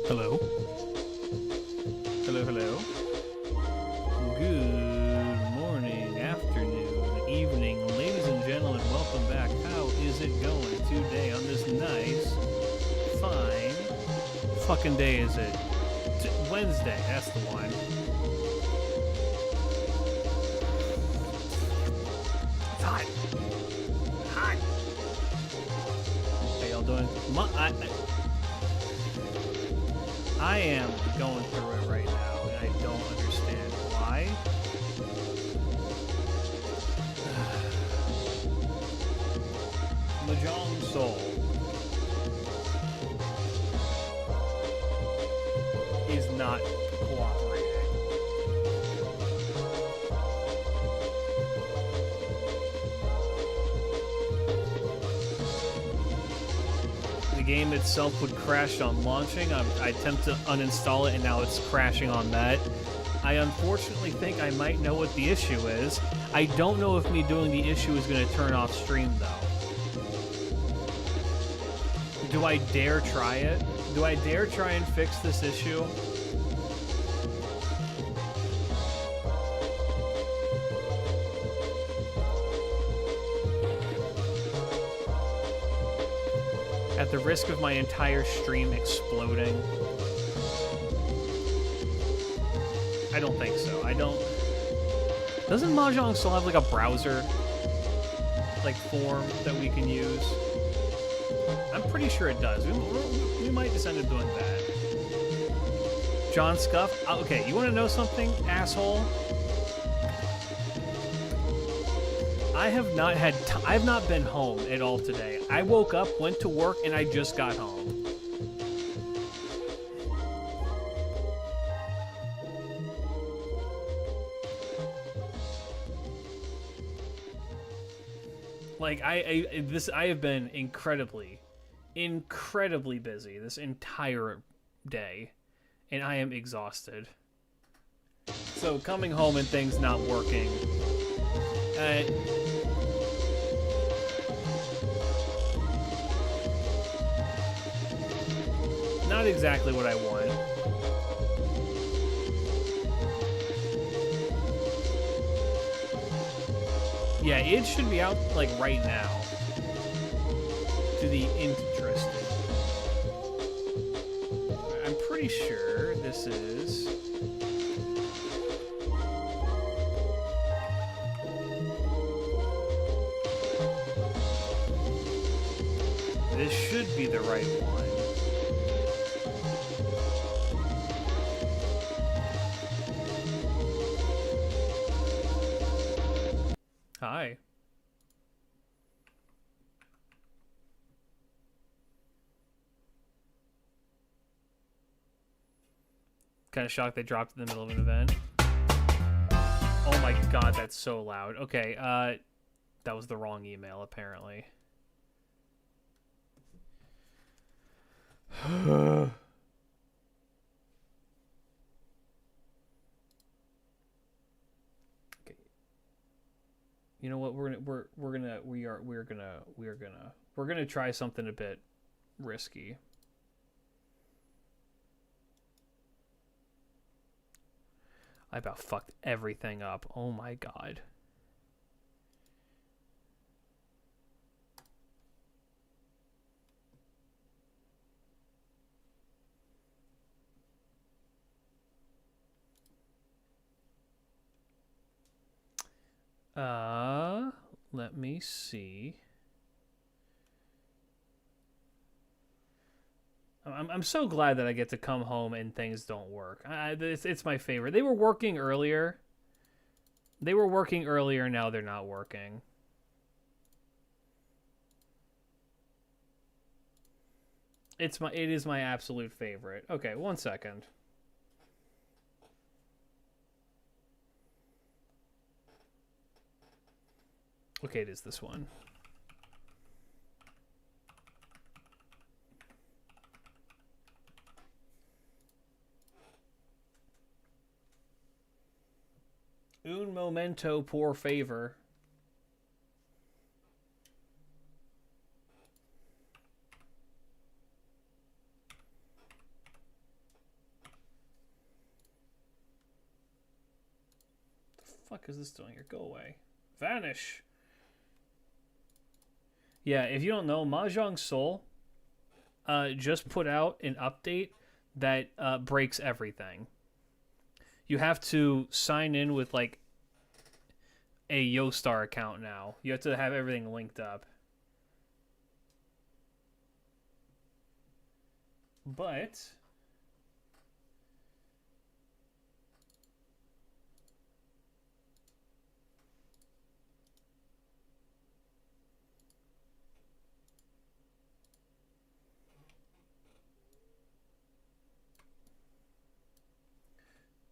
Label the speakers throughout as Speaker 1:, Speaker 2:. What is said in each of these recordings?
Speaker 1: Hello. Hello, hello. Good morning, afternoon, evening, ladies and gentlemen, welcome back. How is it going today on this nice, fine, fucking day is it? Wednesday, that's the one. It's hot. Hot. How y'all doing? I am going through it right now, and I don't understand why. Mahjong Soul is not cooperating. The game itself would crash on launching. I attempt to uninstall it, and now it's crashing on that. I unfortunately think I might know what the issue is. I don't know if me doing the issue is going to turn off stream, though. Do I dare try it? Do I dare try and fix this issue? At the risk of my entire stream exploding? I don't think so. I don't... Doesn't Mahjong still have, like, a browser, like, form that we can use? I'm pretty sure it does. We might just end up doing that. John Scuff? Okay, you want to know something, asshole? I have not had... I've not been home at all today. I woke up, went to work, and I just got home. Like, I have been incredibly busy this entire day, and I am exhausted. So coming home and things not working, not exactly what I want. Yeah, it should be out, like, right now. To the interested. I'm pretty sure this is... This should be the right one. Hi. Kind of shocked they dropped in the middle of an event. Oh my god, that's so loud. Okay, that was the wrong email, apparently. You know what? We're gonna try something a bit risky. I about fucked everything up. Oh my god. Let me see. I'm so glad that I get to come home and things don't work. It's my favorite. They were working earlier. Now they're not working. It is my absolute favorite. Okay, 1 second. Okay, it is this one. Un momento, por favor. fuck is this doing here? Go away. Vanish. Yeah, if you don't know, Mahjong Soul just put out an update that breaks everything. You have to sign in with like a YoStar account now. You have to have everything linked up. But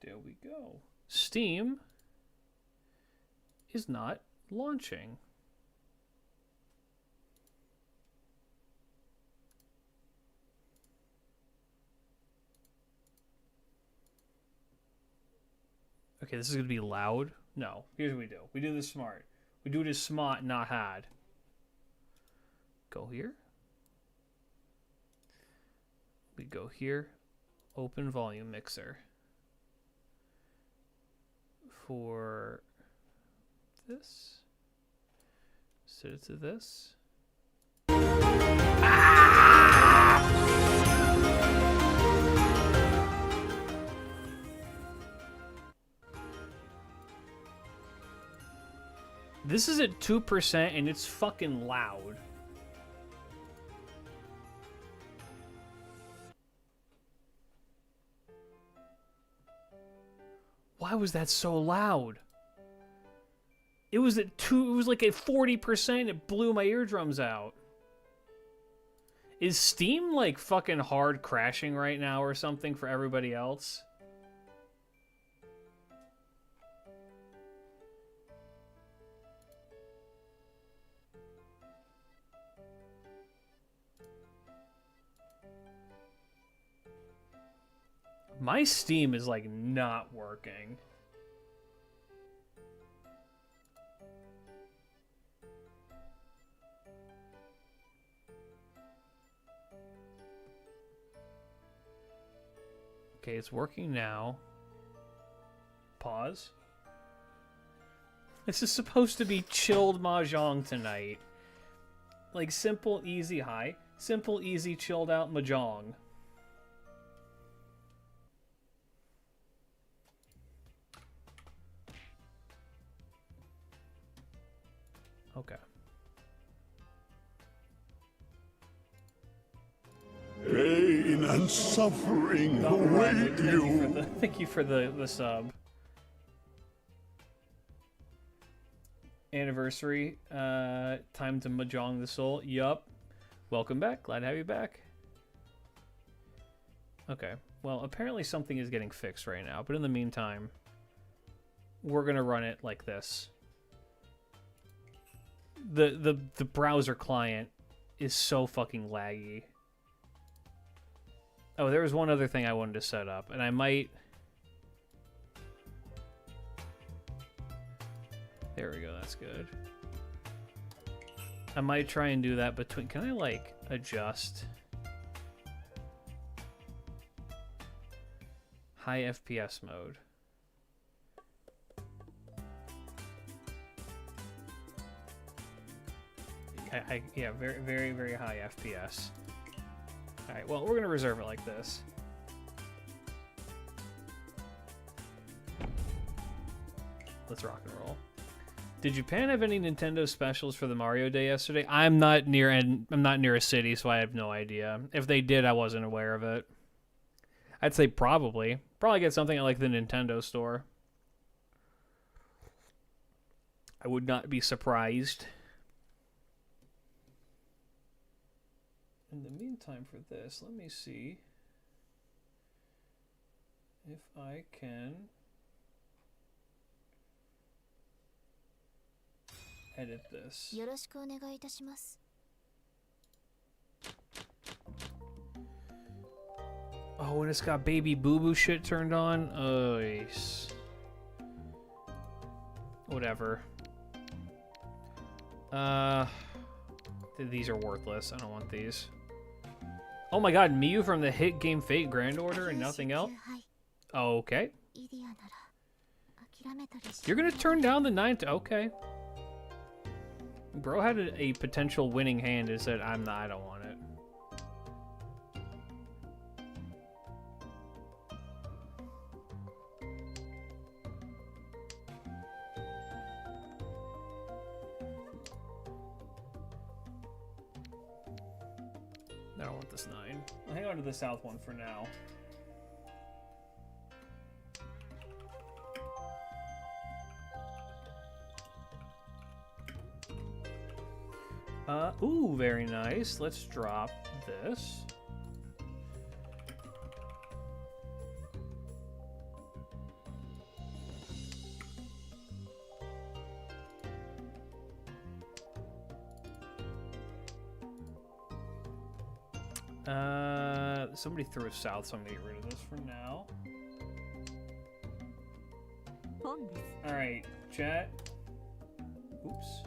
Speaker 1: there we go. Steam is not launching. Okay, this is going to be loud. No, here's what we do. We do this smart. We do it as smart, not hard. Go here. We go here. Open volume mixer. For this. Set it to this. This is at 2% and it's fucking loud. Why was that so loud? It was at 2, it was like at 40%, it blew my eardrums out. Is Steam like fucking hard crashing right now or something for everybody else? My Steam is like not working. Okay, it's working now. Pause. This is supposed to be chilled Mahjong tonight. Like simple, easy, high. Simple, easy, chilled out Mahjong. Okay.
Speaker 2: Pain and suffering await you.
Speaker 1: Thank you for the sub. Anniversary. Time to Mahjong the soul. Yup. Welcome back. Glad to have you back. Okay. Well, apparently something is getting fixed right now, but in the meantime, we're gonna run it like this. The browser client is so fucking laggy. Oh, there was one other thing I wanted to set up, and I might... There we go, that's good. I might try and do that between... Can I, like, adjust? High FPS mode. Yeah, very, very, very high FPS. Alright, well, we're gonna reserve it like this. Let's rock and roll. Did Japan have any Nintendo specials for the Mario Day yesterday? I'm not near a city, so I have no idea. If they did, I wasn't aware of it. I'd say probably. Probably get something at like the Nintendo store. I would not be surprised. In the meantime, for this, let me see if I can edit this. Oh, and it's got baby boo-boo shit turned on? Oh, yes. Whatever. These are worthless. I don't want these. Oh my god, Miyu from the hit game Fate Grand Order and nothing else? Oh, okay. You're gonna turn down the 9 to okay. Bro had a potential winning hand and said, I don't want it. I don't want this 9. I'll hang on to the south one for now. Ooh, very nice. Let's drop this. Somebody threw us south, so I'm gonna get rid of this for now. Alright, chat. Oops.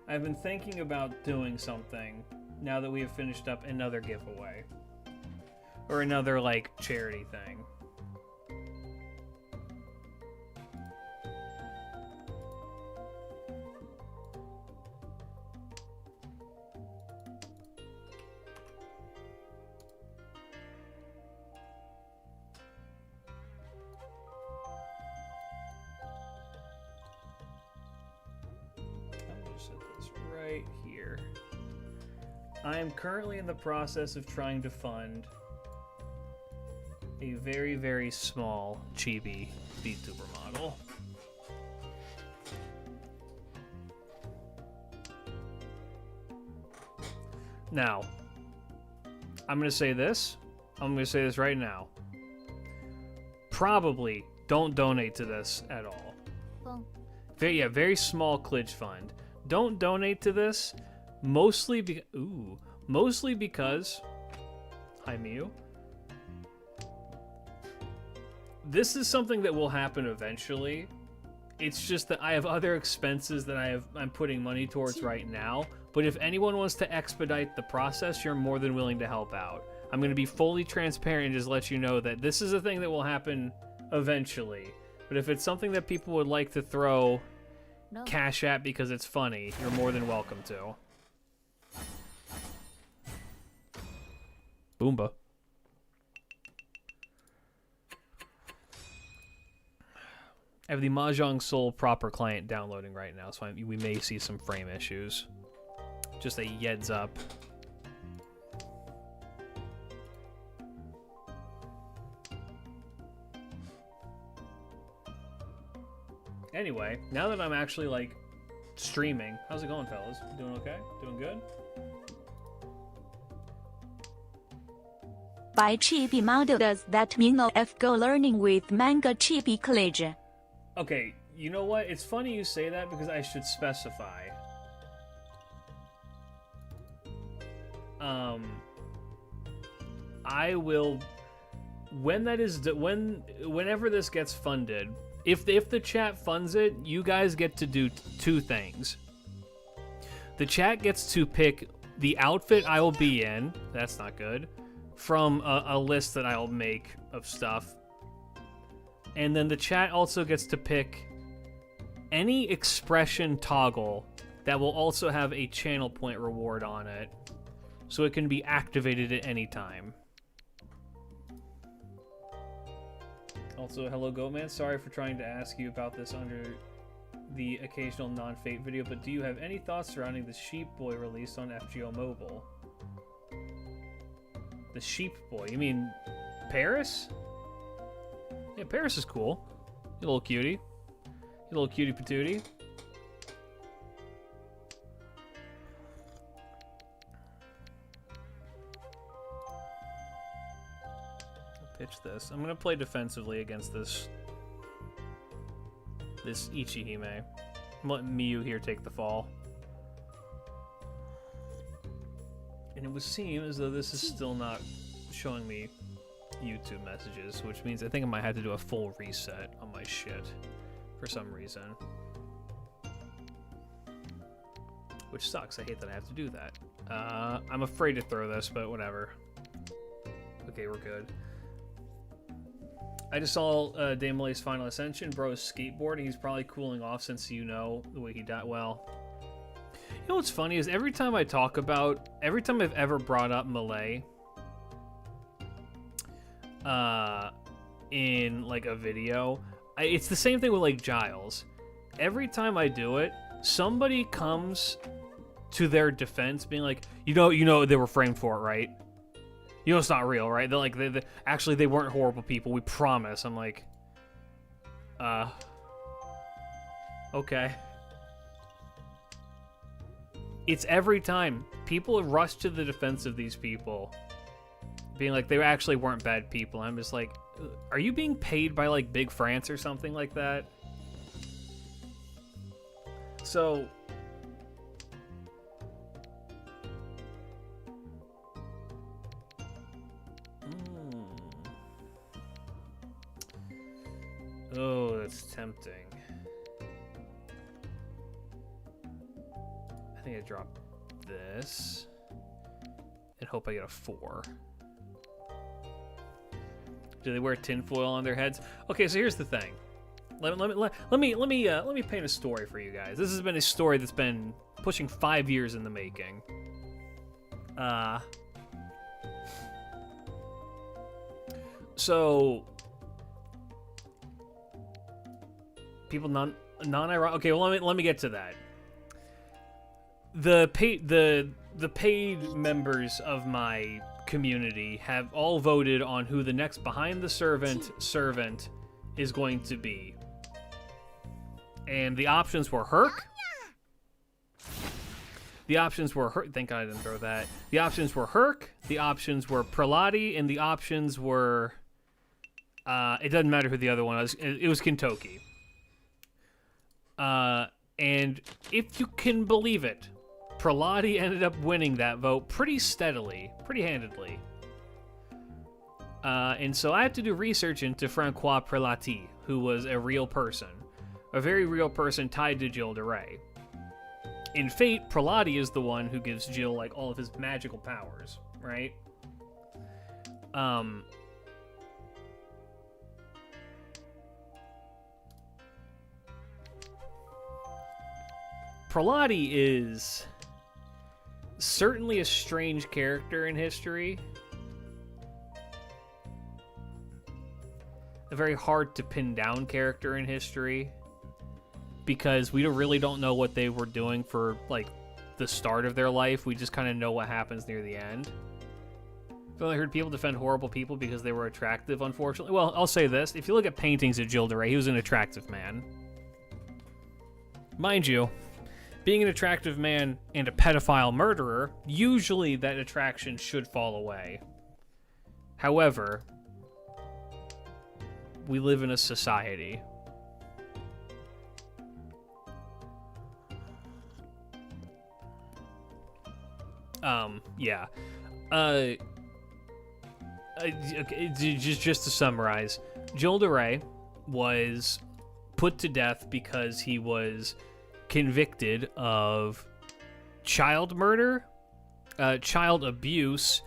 Speaker 1: I've been thinking about doing something now that we have finished up another giveaway. Or another, like, charity thing. I am currently in the process of trying to fund a very, very small chibi VTuber model. Now, I'm going to say this. I'm going to say this right now. Probably don't donate to this at all. Very small klidge fund. Don't donate to this. Mostly because, hi Miu. This is something that will happen eventually. It's just that I have other expenses that I'm putting money towards right now. But if anyone wants to expedite the process, you're more than willing to help out. I'm going to be fully transparent and just let you know that this is a thing that will happen eventually. But if it's something that people would like to throw cash at because it's funny, you're more than welcome to. Boomba. I have the Mahjong Soul proper client downloading right now, so we may see some frame issues. Just a heads up. Anyway, now that I'm actually, like, streaming, how's it going, fellas? Doing okay? Doing good?
Speaker 3: By chibi model, does that mean of go learning with manga chibi college?
Speaker 1: Okay, you know what? It's funny you say that because I should specify. I will, whenever this gets funded, if the chat funds it, you guys get to do two things. The chat gets to pick the outfit I will be in. That's not good. From a list that I'll make of stuff. And then the chat also gets to pick any expression toggle that will also have a channel point reward on it. So it can be activated at any time. Also, hello Goatman, sorry for trying to ask you about this under the occasional non-Fate video, but do you have any thoughts surrounding the Sheep Boy release on FGO Mobile? The Sheep Boy? You mean Paris? Yeah, Paris is cool. You little cutie. You little cutie patootie. Pitch this. I'm gonna play defensively against this Ichihime. I'm letting Miu here take the fall. And it would seem as though this is still not showing me YouTube messages, which means I think I might have to do a full reset on my shit for some reason. which sucks. I hate that I have to do that. I'm afraid to throw this, but whatever. Okay, we're good. I just saw Dame Malay's Final Ascension. Bro's skateboarding. He's probably cooling off since you know the way he died. Well, you know what's funny is every time I've ever brought up Malay in like a video, it's the same thing with like Giles. Every time I do it, somebody comes to their defense being like, you know they were framed for it, right? You know it's not real, right? They're like, actually they weren't horrible people, we promise. I'm like, okay. It's every time. People rush to the defense of these people, being like, they actually weren't bad people. I'm just like, are you being paid by like Big France or something like that? So... Oh, that's tempting. I think I drop this and hope I get a 4. Do they wear tinfoil on their heads? Okay, so here's the thing. Let me paint a story for you guys. This has been a story that's been pushing 5 years in the making. So people non-ironic. Okay, well let me get to that. The paid members of my community have all voted on who the next behind the servant is going to be. And the options were Herc. The options were Herc. Thank God I didn't throw that. The options were Herc. The options were Prelati, and the options were it doesn't matter who the other one was. It was Kintoki. And if you can believe it, Prelati ended up winning that vote pretty steadily, pretty handedly. And so I had to do research into Francois Prelati, who was a real person. A very real person tied to Jill de Rais. In Fate, Prelati is the one who gives Jill, like, all of his magical powers, right? Prelati is certainly a strange character in history. A very hard to pin down character in history. Because we really don't know what they were doing for, like, the start of their life. We just kind of know what happens near the end. I've only heard people defend horrible people because they were attractive, unfortunately. Well, I'll say this. If you look at paintings of Jill de Rais, he was an attractive man. Mind you, being an attractive man and a pedophile murderer, usually that attraction should fall away. However, we live in a society. Yeah. Just to summarize, Jill de Rais was put to death because he was convicted of child murder, child abuse,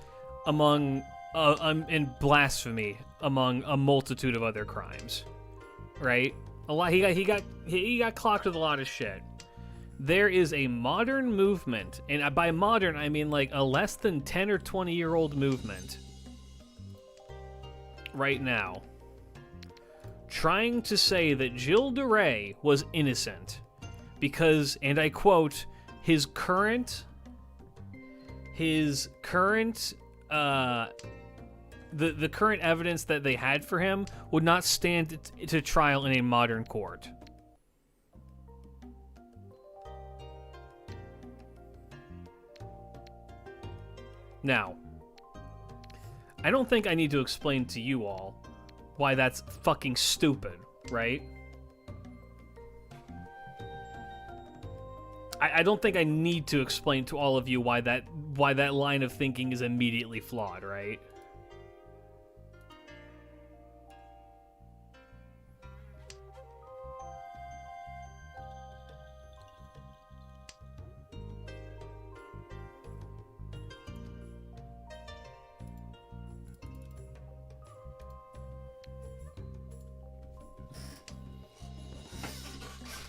Speaker 1: among and blasphemy, among a multitude of other crimes. Right? A lot. He got clocked with a lot of shit. There is a modern movement, and by modern I mean like a less than 10 or 20-year-old movement right now, trying to say that Jill de Rais was innocent because, and I quote, the current evidence that they had for him would not stand to trial in a modern court. Now, I don't think I need to explain to you all why that's fucking stupid, right? I don't think I need to explain to all of you why that line of thinking is immediately flawed, right?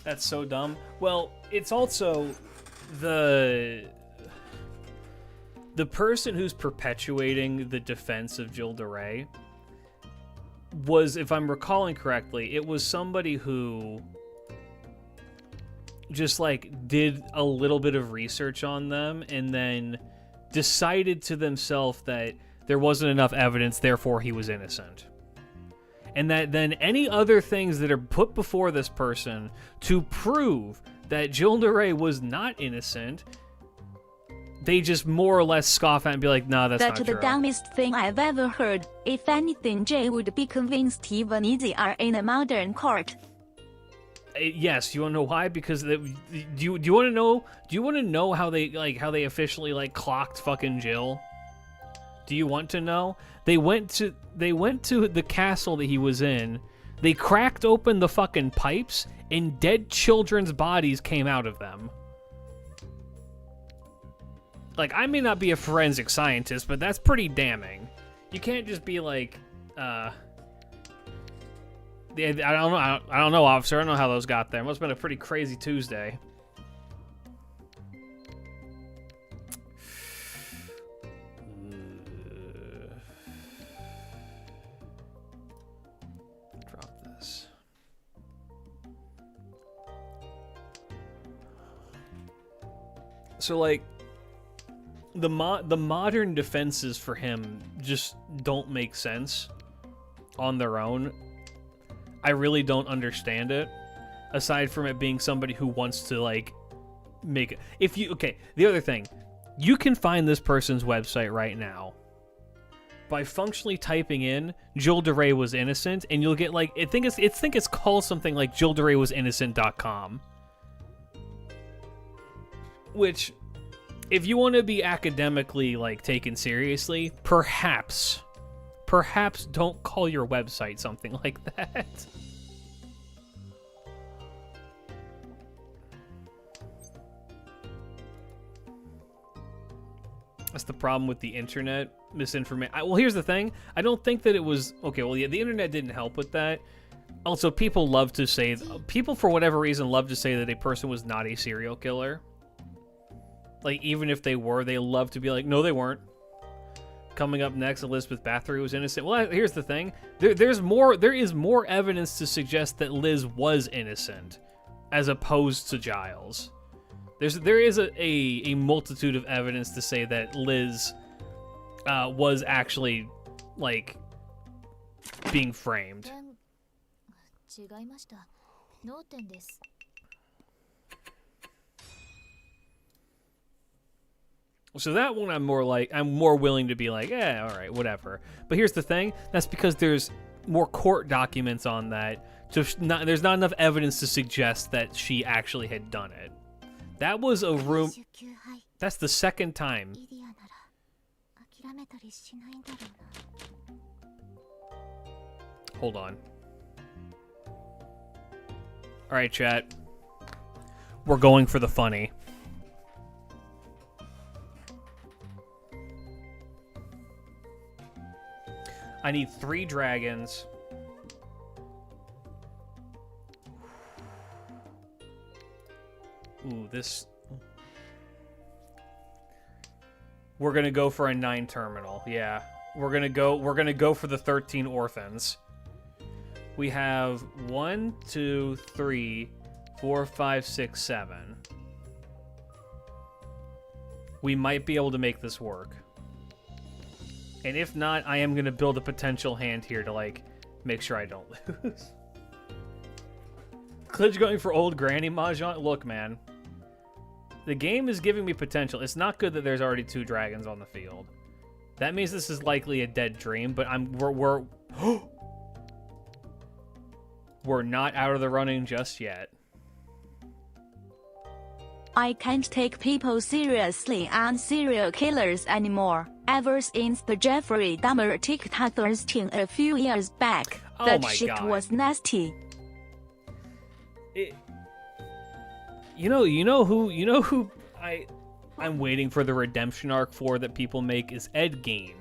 Speaker 1: That's so dumb. Well, it's also the person who's perpetuating the defense of Jill DeRay was, if I'm recalling correctly, it was somebody who just like did a little bit of research on them and then decided to themselves that there wasn't enough evidence, therefore he was innocent. And that then any other things that are put before this person to prove that Jill DeRay was not innocent, they just more or less scoff at and be like, nah, that's not true.
Speaker 3: That's the dumbest thing I've ever heard. If anything, Jay would be convinced even if they are in a modern court.
Speaker 1: Yes, you want to know why? Because do you want to know? Do you want to know how they officially clocked fucking Jill? Do you want to know? They went to the castle that he was in. They cracked open the fucking pipes, and dead children's bodies came out of them. Like, I may not be a forensic scientist, but that's pretty damning. You can't just be like, I don't know, officer. I don't know how those got there. It must have been a pretty crazy Tuesday. Drop this. So, like, the modern defenses for him just don't make sense on their own. I really don't understand it, aside from it being somebody who wants to, like, make it. Okay, the other thing, you can find this person's website right now by functionally typing in Jill DeRay was innocent, and you'll get, like, I think it's called something like JillDeRayWasInnocent.com. Which, if you want to be academically, like, taken seriously, perhaps don't call your website something like that. That's the problem with the internet, misinformation. Well, here's the thing. I don't think that it was... Okay, well, yeah, the internet didn't help with that. Also, people for whatever reason, love to say that a person was not a serial killer. Like, even if they were, they love to be like, no, they weren't. Coming up next, Elizabeth Bathory was innocent. Well, here's the thing. There is more evidence to suggest that Liz was innocent, as opposed to Giles. There is a multitude of evidence to say that Liz was actually, like, being framed. So that one I'm more willing to be like, all right, whatever. But here's the thing. That's because there's more court documents on that. There's not enough evidence to suggest that she actually had done it. That was a room... That's the second time. Hold on. Alright, chat. We're going for the funny. I need 3 dragons. Ooh, this... We're gonna go for a 9 terminal. Yeah. We're gonna go for the 13 orphans. We have 1, 2, 3, 4, 5, 6, 7. We might be able to make this work. And if not, I am gonna build a potential hand here to, like, make sure I don't lose. Klidge going for old granny Mahjong? Look, man. The game is giving me potential. It's not good that there's already 2 dragons on the field. That means this is likely a dead dream, but we're not out of the running just yet.
Speaker 3: I can't take people seriously and serial killers anymore. Ever since the Jeffrey Dahmer TikTok thing a few years back, that shit was nasty.
Speaker 1: You know who I'm waiting for the redemption arc for that people make is Ed Gein.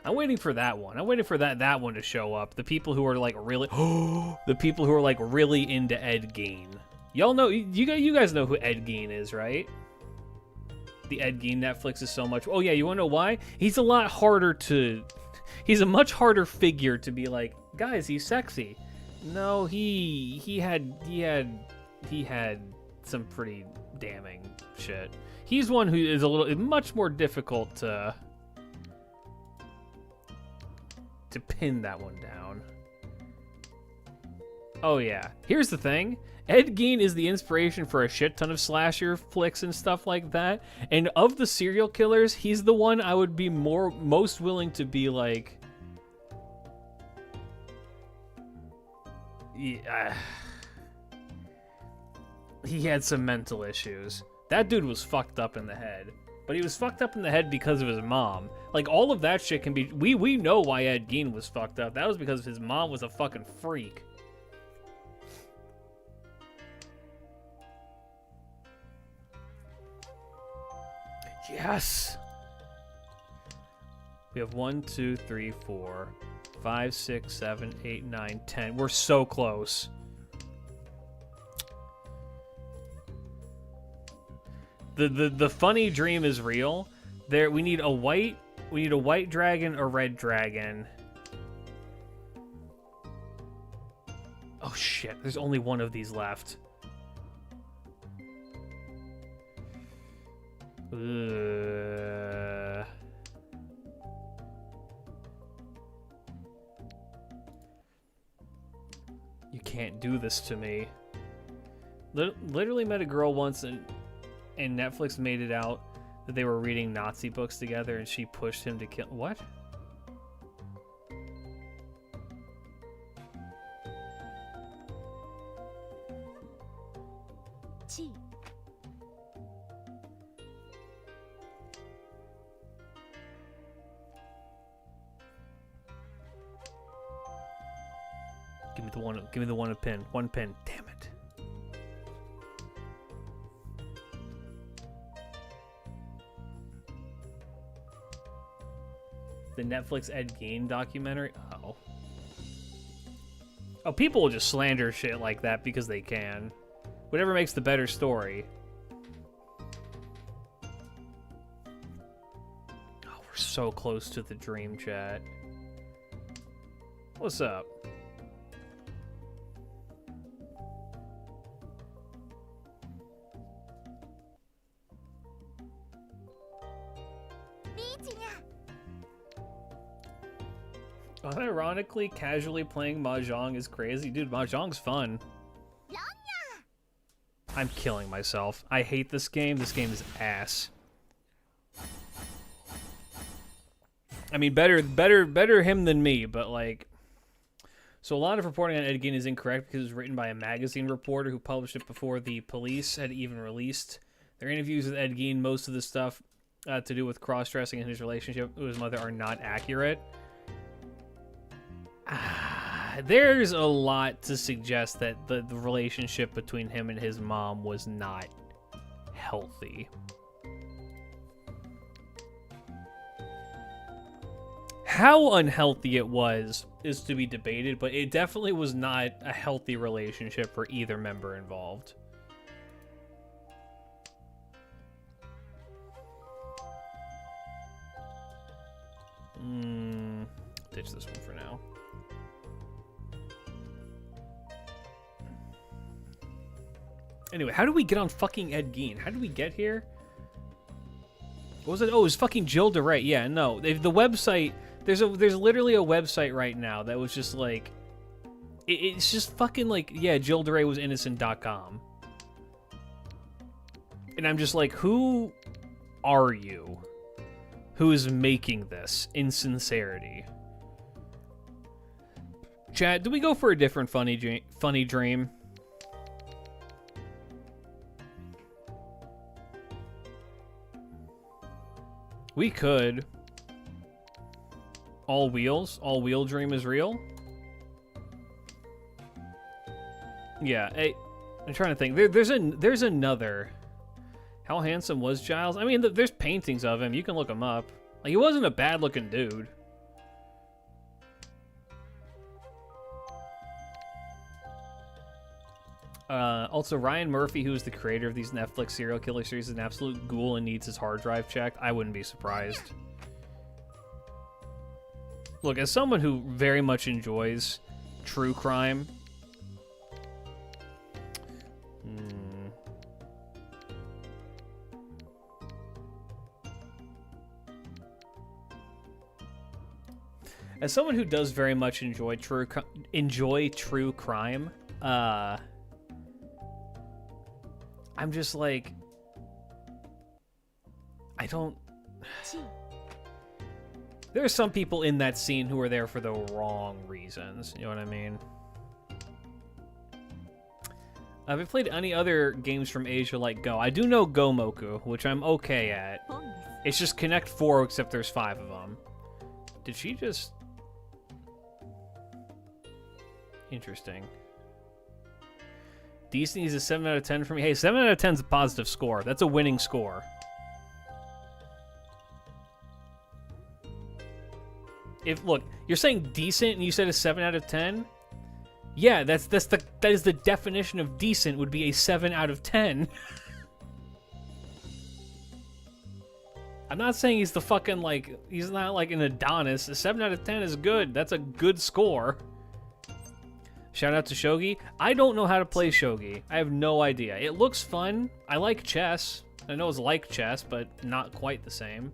Speaker 1: I'm waiting for that one. I'm waiting for that one to show up. The people who are like really, the people who are like really into Ed Gein. Y'all know, you guys know who Ed Gein is, right? The Ed Gein Netflix is so much. Oh yeah, you wanna know why? He's a lot harder to. He's a much harder figure to be like, guys, he's sexy. No, he had some pretty damning shit. He's one who is much more difficult to pin that one down. Oh yeah. Here's the thing. Ed Gein is the inspiration for a shit ton of slasher flicks and stuff like that. And of the serial killers, he's the one I would be most willing to be like, yeah, he had some mental issues. That dude was fucked up in the head. But he was fucked up in the head because of his mom. Like, all of that shit can be... We know why Ed Gein was fucked up. That was because his mom was a fucking freak. Yes! We have 1, 2, 3, 4, 5, 6, 7, 8, 9, 10. We're so close. The funny dream is real. We need a white dragon or red dragon. Oh shit, there's only one of these left. You can't do this to me. Literally met a girl once and Netflix made it out that they were reading Nazi books together and she pushed him to kill... What? Give me the one pin. One pin. Damn it. The Netflix Ed Gein documentary? Oh. Oh, people will just slander shit like that because they can. Whatever makes the better story. Oh, we're so close to the dream chat. What's up? Unironically, casually playing Mahjong is crazy. Dude, Mahjong's fun. I'm killing myself. I hate this game. This game is ass. I mean, better him than me, but like... So a lot of reporting on Ed Gein is incorrect because it was written by a magazine reporter who published it before the police had even released their interviews with Ed Gein. Most of the stuff to do with cross-dressing and his relationship with his mother are not accurate. There's a lot to suggest that the relationship between him and his mom was not healthy. How unhealthy it was is to be debated, but it definitely was not a healthy relationship for either member involved. Ditch this one for now. Anyway, how do we get on fucking Ed Gein? How did we get here? What was it? Oh, it was fucking Jill DeRay. Yeah, no. The website... There's literally a website right now that was just like... It's just fucking like... Yeah, Jill DeRay was innocent.com. And I'm just like, who are you? Who is making this insincerity? Chat, do we go for a different funny dream? We could. All wheel dream is real? Yeah, I'm trying to think. There's another. How handsome was Giles? I mean, there's paintings of him. You can look him up. Like, he wasn't a bad looking dude. Also, Ryan Murphy, who is the creator of these Netflix serial killer series, is an absolute ghoul and needs his hard drive checked. I wouldn't be surprised. Look, as someone who very much enjoys true crime, as someone who does very much enjoy true crime, I'm just like, I don't. There are some people in that scene who are there for the wrong reasons. You know what I mean? Have I played any other games from Asia like Go? I do know Gomoku, which I'm okay at. It's just Connect 4, except there's 5 of them. Did she just... Interesting. Decent is a 7 out of 10 for me. Hey, 7 out of 10 is a positive score. That's a winning score. Look, you're saying decent and you said a 7 out of 10? Yeah, that is the definition of decent, would be a 7 out of 10. I'm not saying he's the fucking, like, he's not like an Adonis. A 7 out of 10 is good. That's a good score. Shout out to Shogi. I don't know how to play Shogi. I have no idea. It looks fun. I like chess. I know it's like chess, but not quite the same.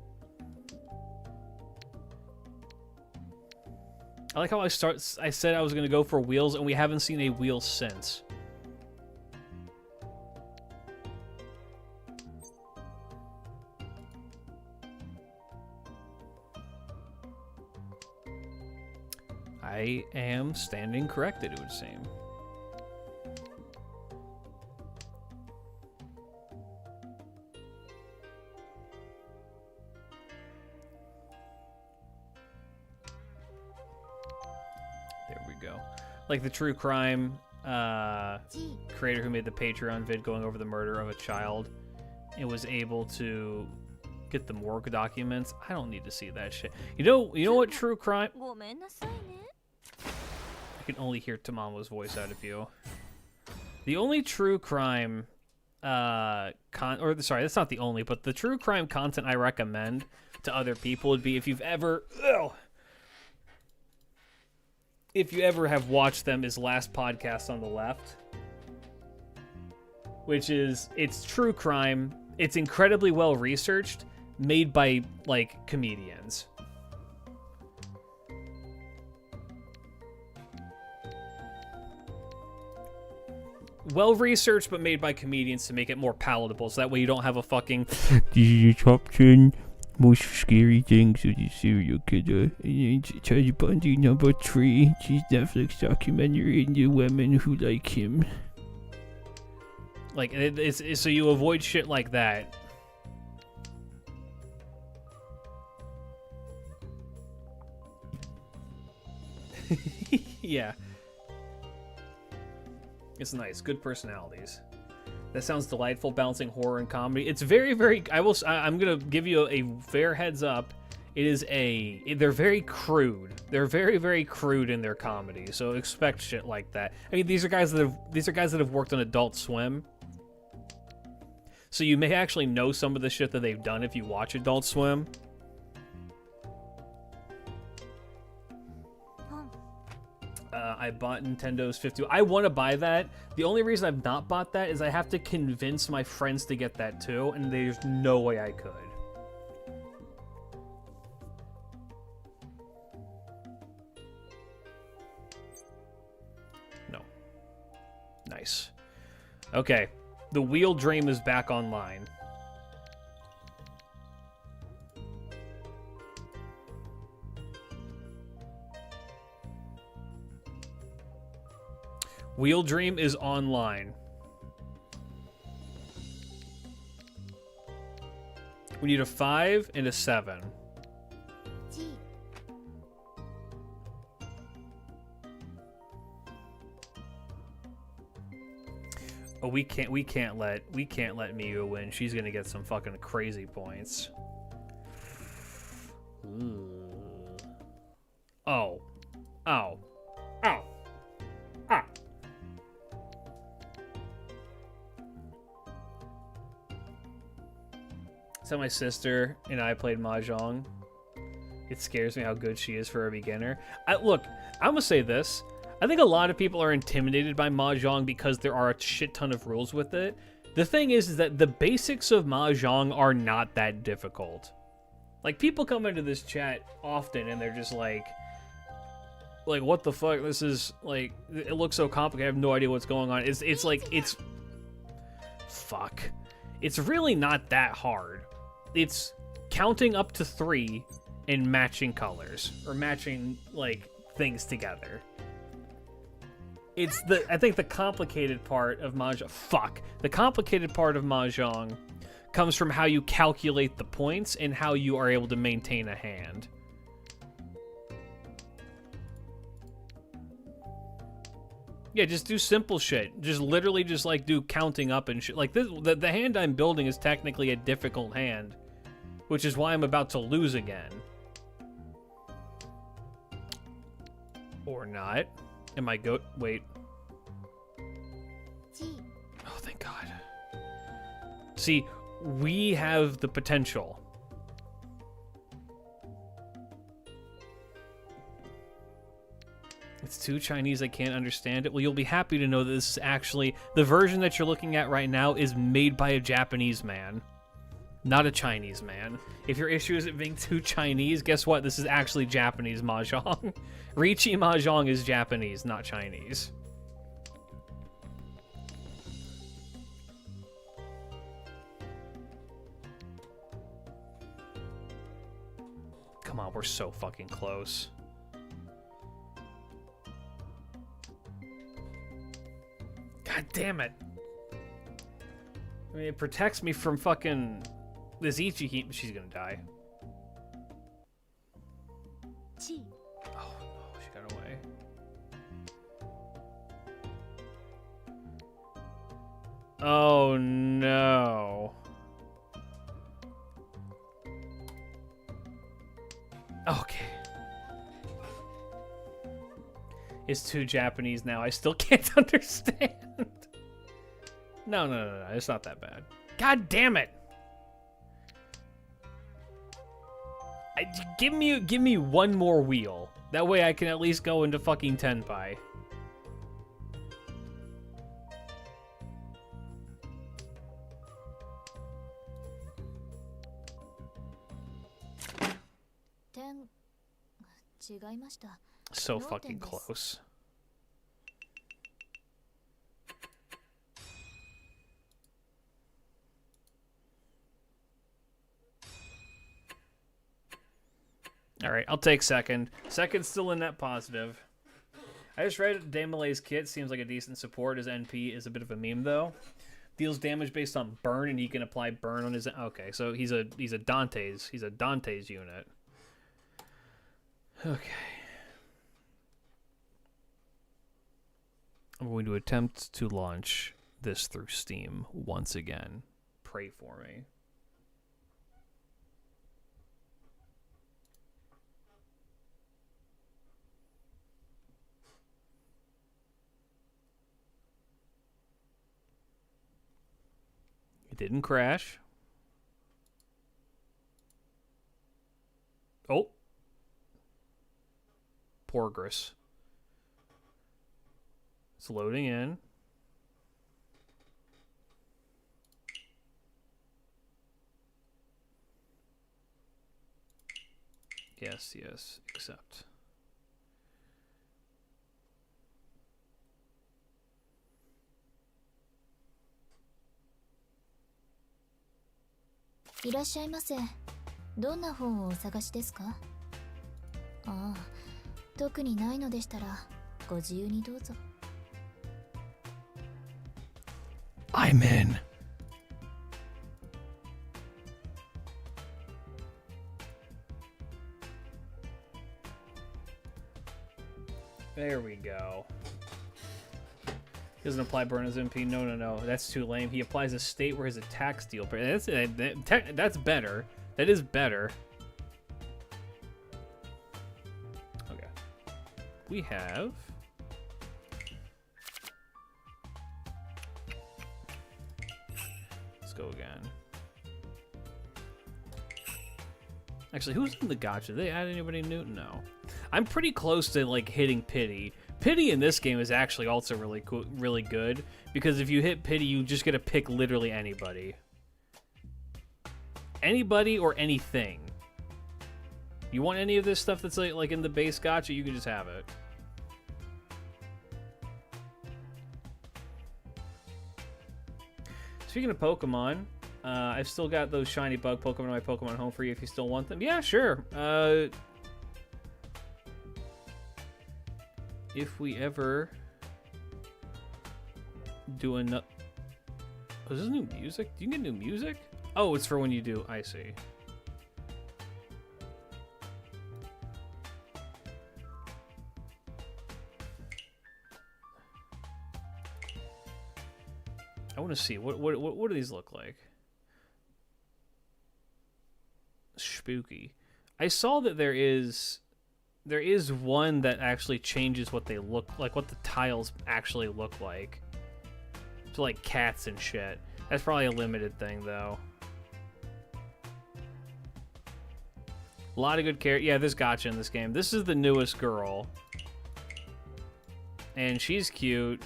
Speaker 1: I like how I said I was going to go for wheels, and we haven't seen a wheel since. I am standing corrected, it would seem. There we go. Like the true crime creator who made the Patreon vid going over the murder of a child and was able to get the morgue documents. I don't need to see that shit. You know what true crime... I can only hear Tamama's voice out of you. The only true crime sorry, that's not the only, but the true crime content I recommend to other people would be if you've ever have watched them, is Last Podcast on the Left, which is, it's true crime, it's incredibly well researched, made by like comedians. Well researched, but made by comedians to make it more palatable, so that way you don't have a fucking "this is your top 10 most scary things with a serial killer, and Charlie Bundy number 3, this Netflix documentary and the women who like him." Like, it's so you avoid shit like that. Yeah. It's nice. Good personalities. That sounds delightful, balancing horror and comedy. It's very, very... I'm going to give you a fair heads up. They're very crude. They're very, very crude in their comedy, so expect shit like that. I mean, these are guys that have worked on Adult Swim. So you may actually know some of the shit that they've done if you watch Adult Swim. I bought Nintendo's 50. I want to buy that. The only reason I've not bought that is I have to convince my friends to get that too, and there's no way I could. No. Nice. Okay. The Wheel Dream is back online. Wheel Dream is online. We need a 5 and a 7. Oh, we can't let Miyu win. She's gonna get some fucking crazy points. Ooh. Oh. Ow. Ow. Ah. So my sister and I played Mahjong. It scares me how good she is for a beginner. Look, I'm gonna say this. I think a lot of people are intimidated by Mahjong because there are a shit ton of rules with it. The thing is that the basics of Mahjong are not that difficult. Like, people come into this chat often and they're just like, what the fuck? This is, like, it looks so complicated. I have no idea what's going on. It's like, fuck. It's really not that hard. It's counting up to 3 and matching colors. Or matching, like, things together. It's I think the complicated part of Mahjong... Fuck. The complicated part of Mahjong comes from how you calculate the points and how you are able to maintain a hand. Yeah, just do simple shit. Just literally just, like, do counting up and shit. Like, this, the hand I'm building is technically a difficult hand, which is why I'm about to lose again. Or not. Am I go... Wait. Oh, thank God. See, we have the potential. It's too Chinese, I can't understand it. Well, you'll be happy to know that this is actually... The version that you're looking at right now is made by a Japanese man. Not a Chinese man. If your issue is it being too Chinese, guess what? This is actually Japanese Mahjong. Riichi Mahjong is Japanese, not Chinese. Come on, we're so fucking close. God damn it. I mean, it protects me from fucking this Ichi. She's gonna die. Oh no, she got away. Oh no. Okay. It's too Japanese now. I still can't understand. No. It's not that bad. God damn it. Give me one more wheel. That way I can at least go into fucking Tenpai. So fucking close. All right, I'll take second. Second's still a net positive. I just read Damalay's kit. Seems like a decent support. His NP is a bit of a meme, though. Deals damage based on burn, and he can apply burn on his... Okay, so he's a Dante's unit. Okay. I'm going to attempt to launch this through Steam once again. Pray for me. It didn't crash. Oh. Progress. It's loading in. Yes, accept. I'm in. There we go. Doesn't apply burn as MP. No. That's too lame. He applies a state where his attacks deal. That's better. That is better. Okay. We have... Let's go again. Actually, who's in the gacha? Did they add anybody new? No. I'm pretty close to like hitting pity. Pity in this game is actually also really cool, really good, because if you hit pity, you just get to pick literally anybody. Anybody or anything. You want any of this stuff that's like in the base gacha, you can just have it. Speaking of Pokemon, I've still got those shiny bug Pokemon in my Pokemon home for you if you still want them. Yeah, sure. If we ever do another... Oh, is this new music? Do you get new music? Oh, it's for when you do... I see. I want to see. What do these look like? Spooky. I saw that there is one that actually changes what they look like, what the tiles actually look like. So like cats and shit. That's probably a limited thing though. A lot of good characters. Yeah, there's gacha in this game. This is the newest girl. And she's cute.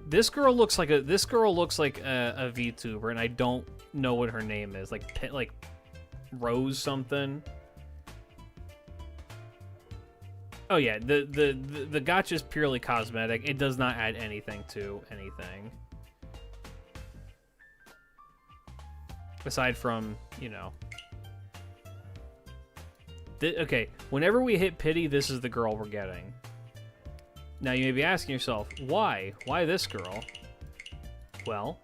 Speaker 1: This girl looks like a VTuber, and I don't know what her name is. Like Rose something. Oh yeah, the gacha is purely cosmetic. It does not add anything to anything. Aside from, you know. Okay, whenever we hit pity, this is the girl we're getting. Now you may be asking yourself, why? Why this girl? Well,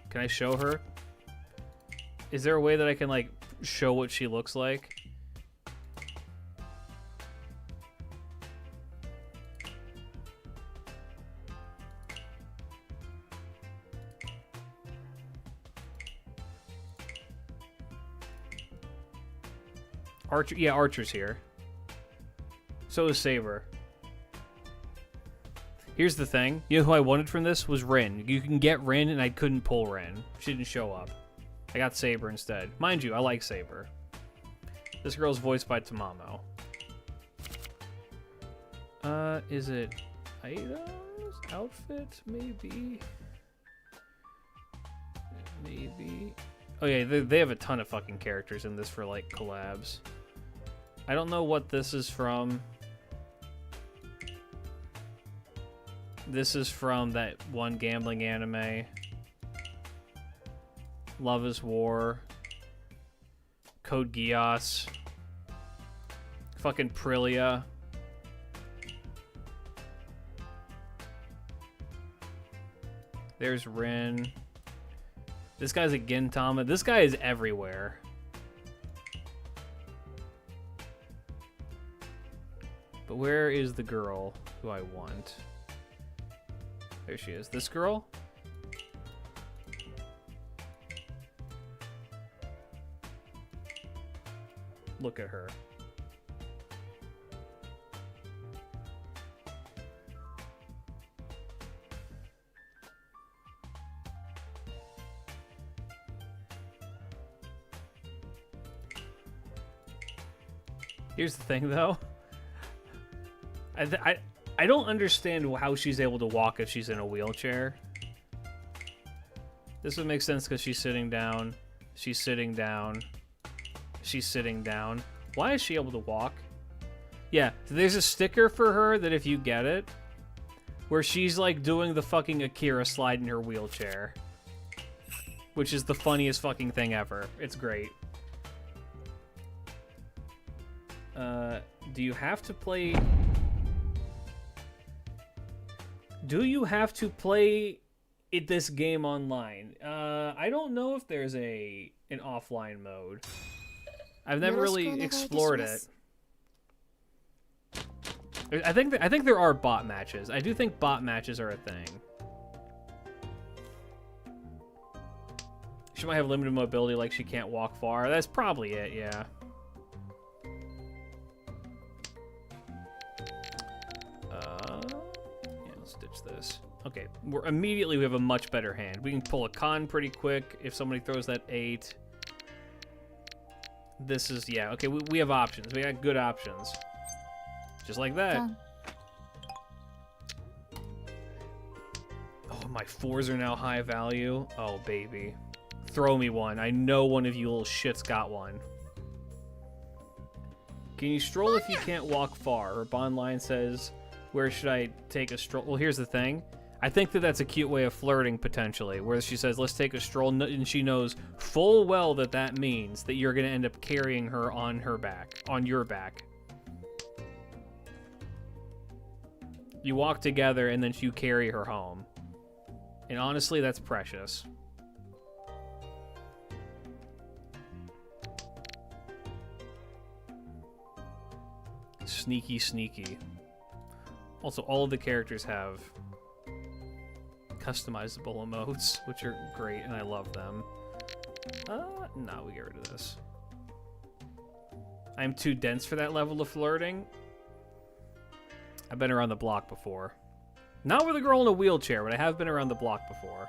Speaker 1: can I show her? Is there a way that I can like show what she looks like? Archer, yeah, Archer's here. So is Saber. Here's the thing. You know who I wanted from this was Rin. You can get Rin, and I couldn't pull Rin. She didn't show up. I got Saber instead. Mind you, I like Saber. This girl's voiced by Tamamo. Is it items? Outfit? Maybe? Maybe? Oh yeah, they have a ton of fucking characters in this for, like, collabs. I don't know what this is from. This is from that one gambling anime. Love is War. Code Geass. Fucking Prillia. There's Rin. This guy's a Gintama. This guy is everywhere. But where is the girl who I want? There she is. This girl? Look at her. Here's the thing, though. I don't understand how she's able to walk if she's in a wheelchair. This would make sense because she's sitting down. She's sitting down. She's sitting down. Why is she able to walk? Yeah, there's a sticker for her that if you get it, where she's like doing the fucking Akira slide in her wheelchair. Which is the funniest fucking thing ever. It's great. Do you have to play... Do you have to play this game online? I don't know if there's an offline mode. I've never really explored it. I think there are bot matches. I do think bot matches are a thing. She might have limited mobility, like she can't walk far. That's probably it, yeah. Ditch this. Okay, we have a much better hand. We can pull a con pretty quick if somebody throws that 8. This is, yeah, okay, we have options. We got good options. Just like that.
Speaker 3: Done.
Speaker 1: Oh, my 4s are now high value. Oh, baby. Throw me one. I know one of you little shits got one. Can you stroll if you can't walk far? Her bond line says, where should I take a stroll? Well, here's the thing. I think that that's a cute way of flirting, potentially, where she says, let's take a stroll, and she knows full well that that means that you're going to end up carrying her on her back, on your back. You walk together, and then you carry her home. And honestly, that's precious. Sneaky, sneaky. Also, all of the characters have customizable emotes, which are great, and I love them. No, we get rid of this. I'm too dense for that level of flirting. I've been around the block before. Not with a girl in a wheelchair, but I have been around the block before.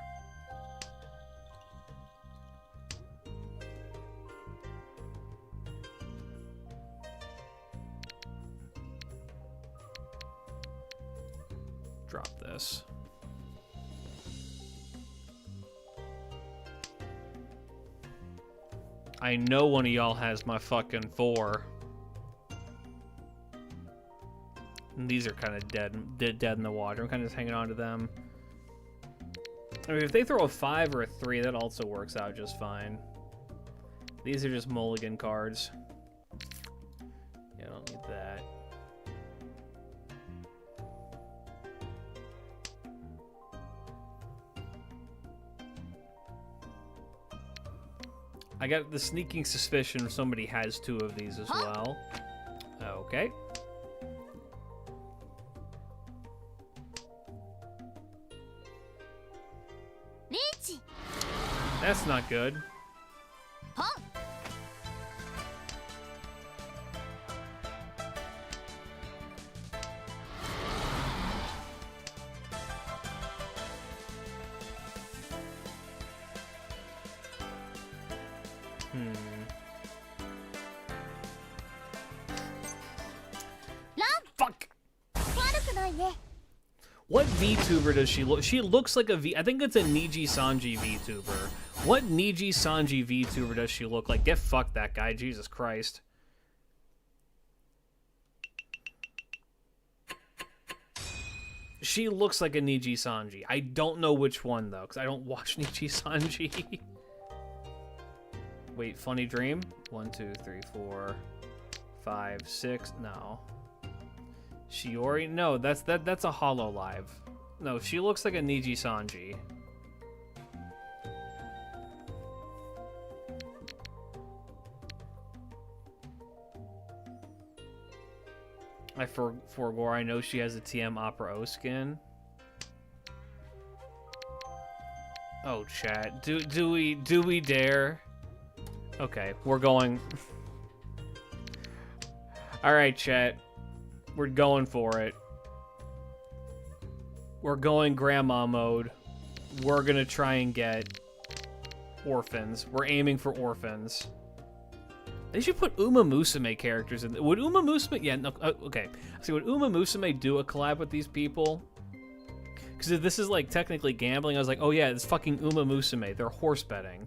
Speaker 1: Drop this. I know one of y'all has my fucking 4. And these are kind of dead in the water. I'm kind of just hanging on to them. I mean, if they throw a 5 or a 3, that also works out just fine. These are just mulligan cards. Yeah, I don't need that. I got the sneaking suspicion somebody has 2 of these as well. Okay. That's not good. Fuck! What VTuber does she look? She looks like a V. I think it's a Niji Sanji VTuber. What Niji Sanji VTuber does she look like? Get fucked, that guy. Jesus Christ. She looks like a Niji Sanji. I don't know which one, though, because I don't watch Niji Sanji. Wait, funny dream? 1, 2, 3, 4, 5, 6. No. Shiori? No, that's a Hololive. No, she looks like a Niji Sanji. I forgore. I know she has a TM Opera O skin. Oh, chat. Do we dare? Okay, we're going. All right, chat. We're going for it. We're going grandma mode. We're gonna try and get orphans. We're aiming for orphans. They should put Uma Musume characters in. Would Uma Musume? Yeah, no. Okay. See, would Uma Musume do a collab with these people? Because if this is like technically gambling, I was like, oh yeah, it's fucking Uma Musume. They're horse betting.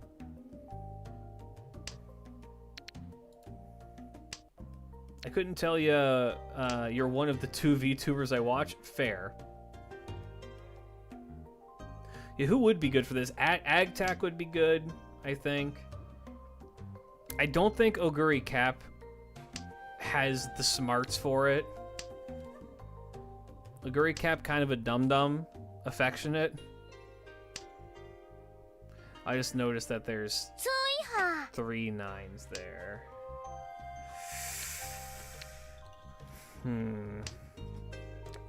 Speaker 1: I couldn't tell you you're one of the 2 VTubers I watch. Fair. Yeah, who would be good for this? Agtac would be good, I think. I don't think Oguri Cap has the smarts for it. Oguri Cap kind of a dum-dum, affectionate. I just noticed that there's 3 9s there.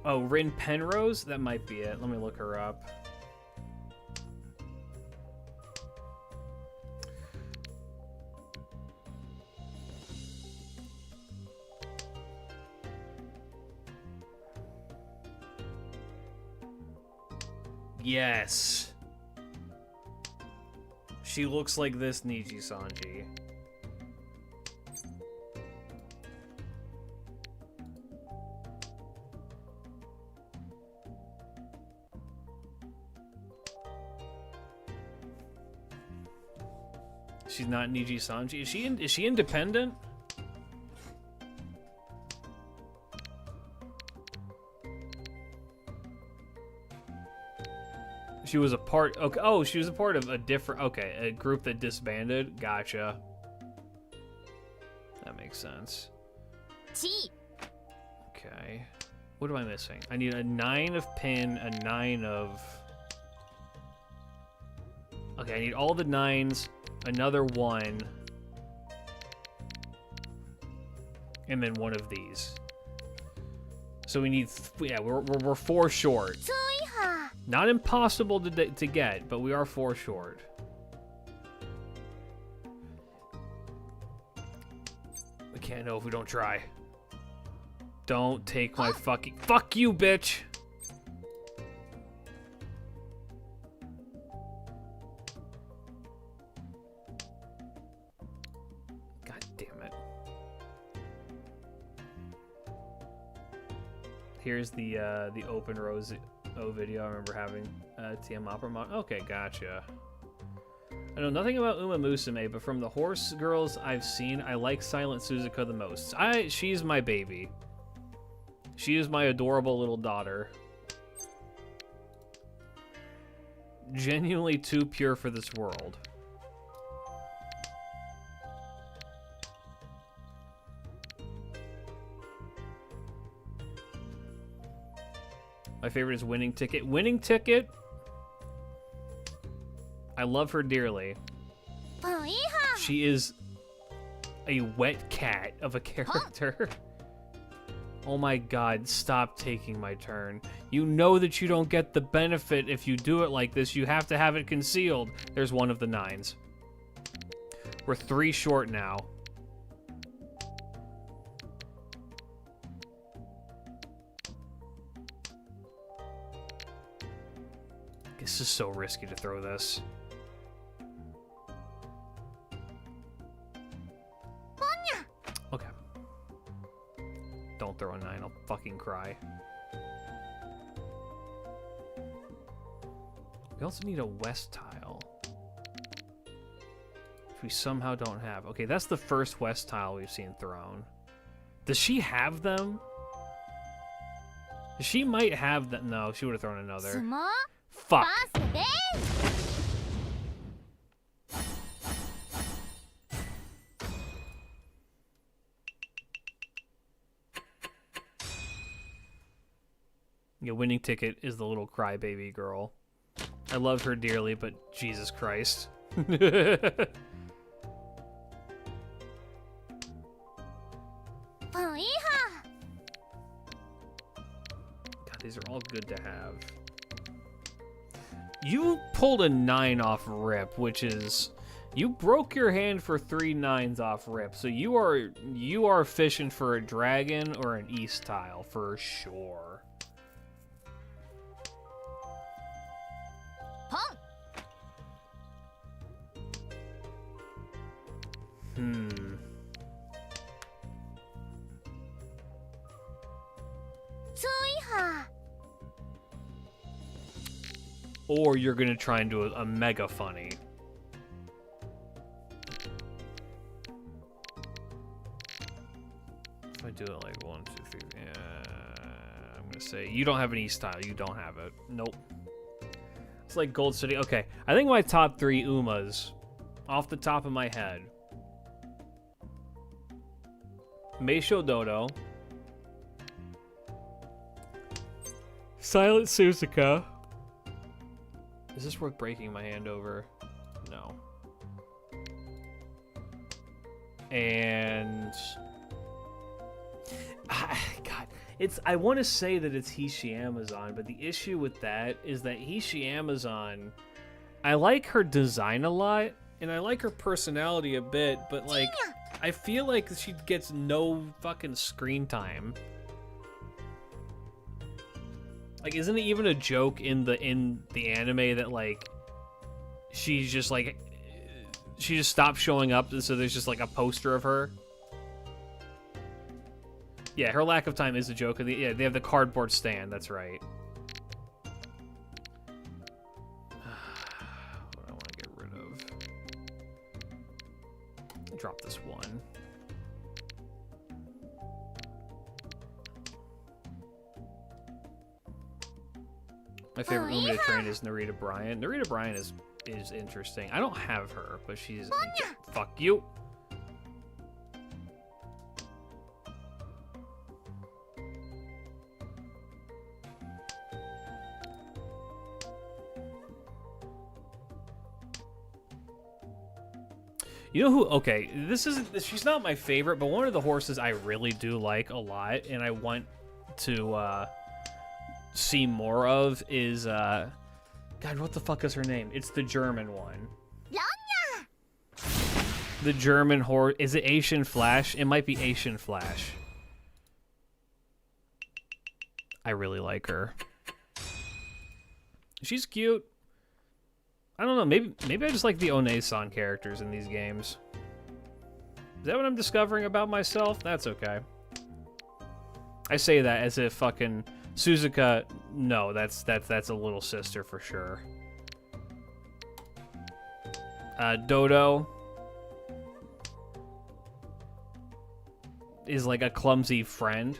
Speaker 1: Oh, Rin Penrose? That might be it. Let me look her up. Yes. She looks like this Niji Sanji. She's not Niji Sanji. Is she independent? She was a part. Okay. Oh, she was a part of a different. Okay, a group that disbanded. Gotcha. That makes sense. Okay. What am I missing? I need a 9 of pin, a 9 of. Okay, I need all the 9s, another 1, and then 1 of these. So we need. Yeah, we're 4 short. Not impossible to get, but we are 4 short. We can't know if we don't try. Don't take my fucking... Fuck you, bitch! God damn it. Here's the open rose video I remember having. TM Opera Mod. Okay, gotcha. I know nothing about Uma Musume, but from the horse girls I've seen, I like Silent Suzuka the most. She's my baby. She is my adorable little daughter. Genuinely too pure for this world. My favorite is Winning Ticket. Winning Ticket? I love her dearly. She is a wet cat of a character. Oh my god, stop taking my turn. You know that you don't get the benefit if you do it like this. You have to have it concealed. There's 1 of the 9s. We're 3 short now. This is so risky to throw this. Okay. Don't throw a 9, I'll fucking cry. We also need a west tile. If we somehow don't have... Okay, that's the first west tile we've seen thrown. Does she have them? She might have them. No, she would have thrown another. Fuck. Yeah, Winning Ticket is the little crybaby girl. I love her dearly, but Jesus Christ. God, these are all good to have. You pulled a 9 off rip, which is... You broke your hand for 3 9s off rip, so you are fishing for a dragon or an east tile for sure. Or you're gonna try and do a mega funny. If I do it like 1, 2, 3, yeah, I'm gonna say you don't have an East tile. You don't have it. Nope. It's like Gold City. Okay, I think my top 3 Umas, off the top of my head, Meisho Dodo, Silent Suzuka. Is this worth breaking my hand over? No. And... God, I want to say that it's Hishi Amazon, but the issue with that is that Hishi Amazon, I like her design a lot, and I like her personality a bit, but, like, I feel like she gets no fucking screen time. Like, isn't it even a joke in the anime that, like, she's just, like, she just stopped showing up, so there's just, like, a poster of her? Yeah, her lack of time is a joke. Yeah, they have the cardboard stand, that's right. What do I want to get rid of? drop this one. My favorite Umina train is Narita Bryant. Narita Bryant is interesting. I don't have her, but she's... Fuck you. You know who? Okay, she's not my favorite, but one of the horses I really do like a lot, and I want to see more of is God, what the fuck is her name? It's the German one. The German horse. Is it Asian Flash? It might be Asian Flash. I really like her. She's cute. I don't know, maybe I just like the One-san characters in these games. Is that what I'm discovering about myself? That's okay. I say that as if fucking Suzuka, no, that's a little sister for sure. Dodo is like a clumsy friend.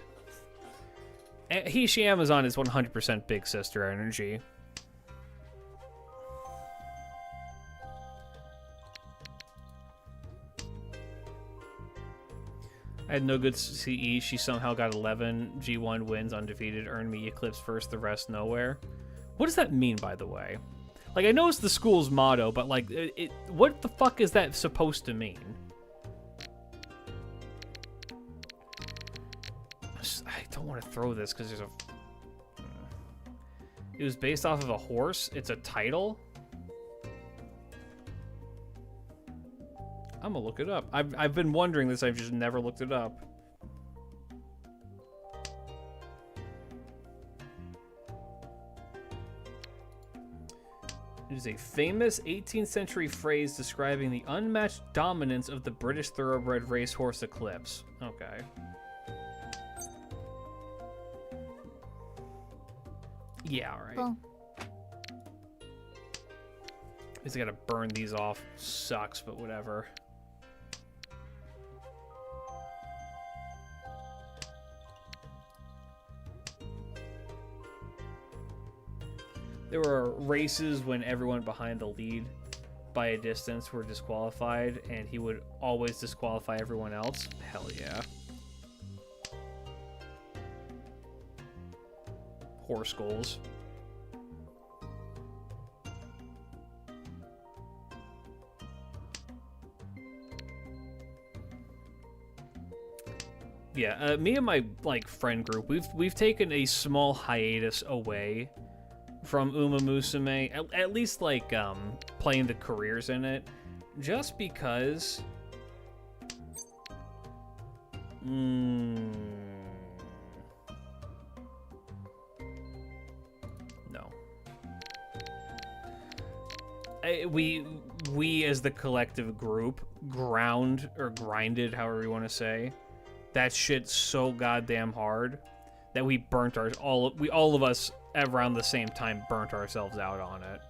Speaker 1: Hishi Amazon is 100% big sister energy. I had no good CE. She somehow got 11 G1 wins undefeated, earned me Eclipse first, the rest nowhere. What does that mean, by the way? Like, I know it's the school's motto, but like, what the fuck is that supposed to mean? I don't want to throw this because there's a... It was based off of a horse. It's a title. I'm gonna look it up. I've been wondering this. I've just never looked it up. It is a famous 18th century phrase describing the unmatched dominance of the British thoroughbred racehorse Eclipse. Okay. Yeah, alright.
Speaker 3: Well.
Speaker 1: I guess I gotta burn these off. Sucks, but whatever. There were races when everyone behind the lead by a distance were disqualified, and he would always disqualify everyone else. Hell yeah. Horse goals. Yeah, me and my friend group, we've taken a small hiatus away from Uma Musume, at least playing the careers in it, just because no. We as the collective group grinded, however you want to say, that shit so goddamn hard that we burnt all of us around the same time burnt ourselves out on it.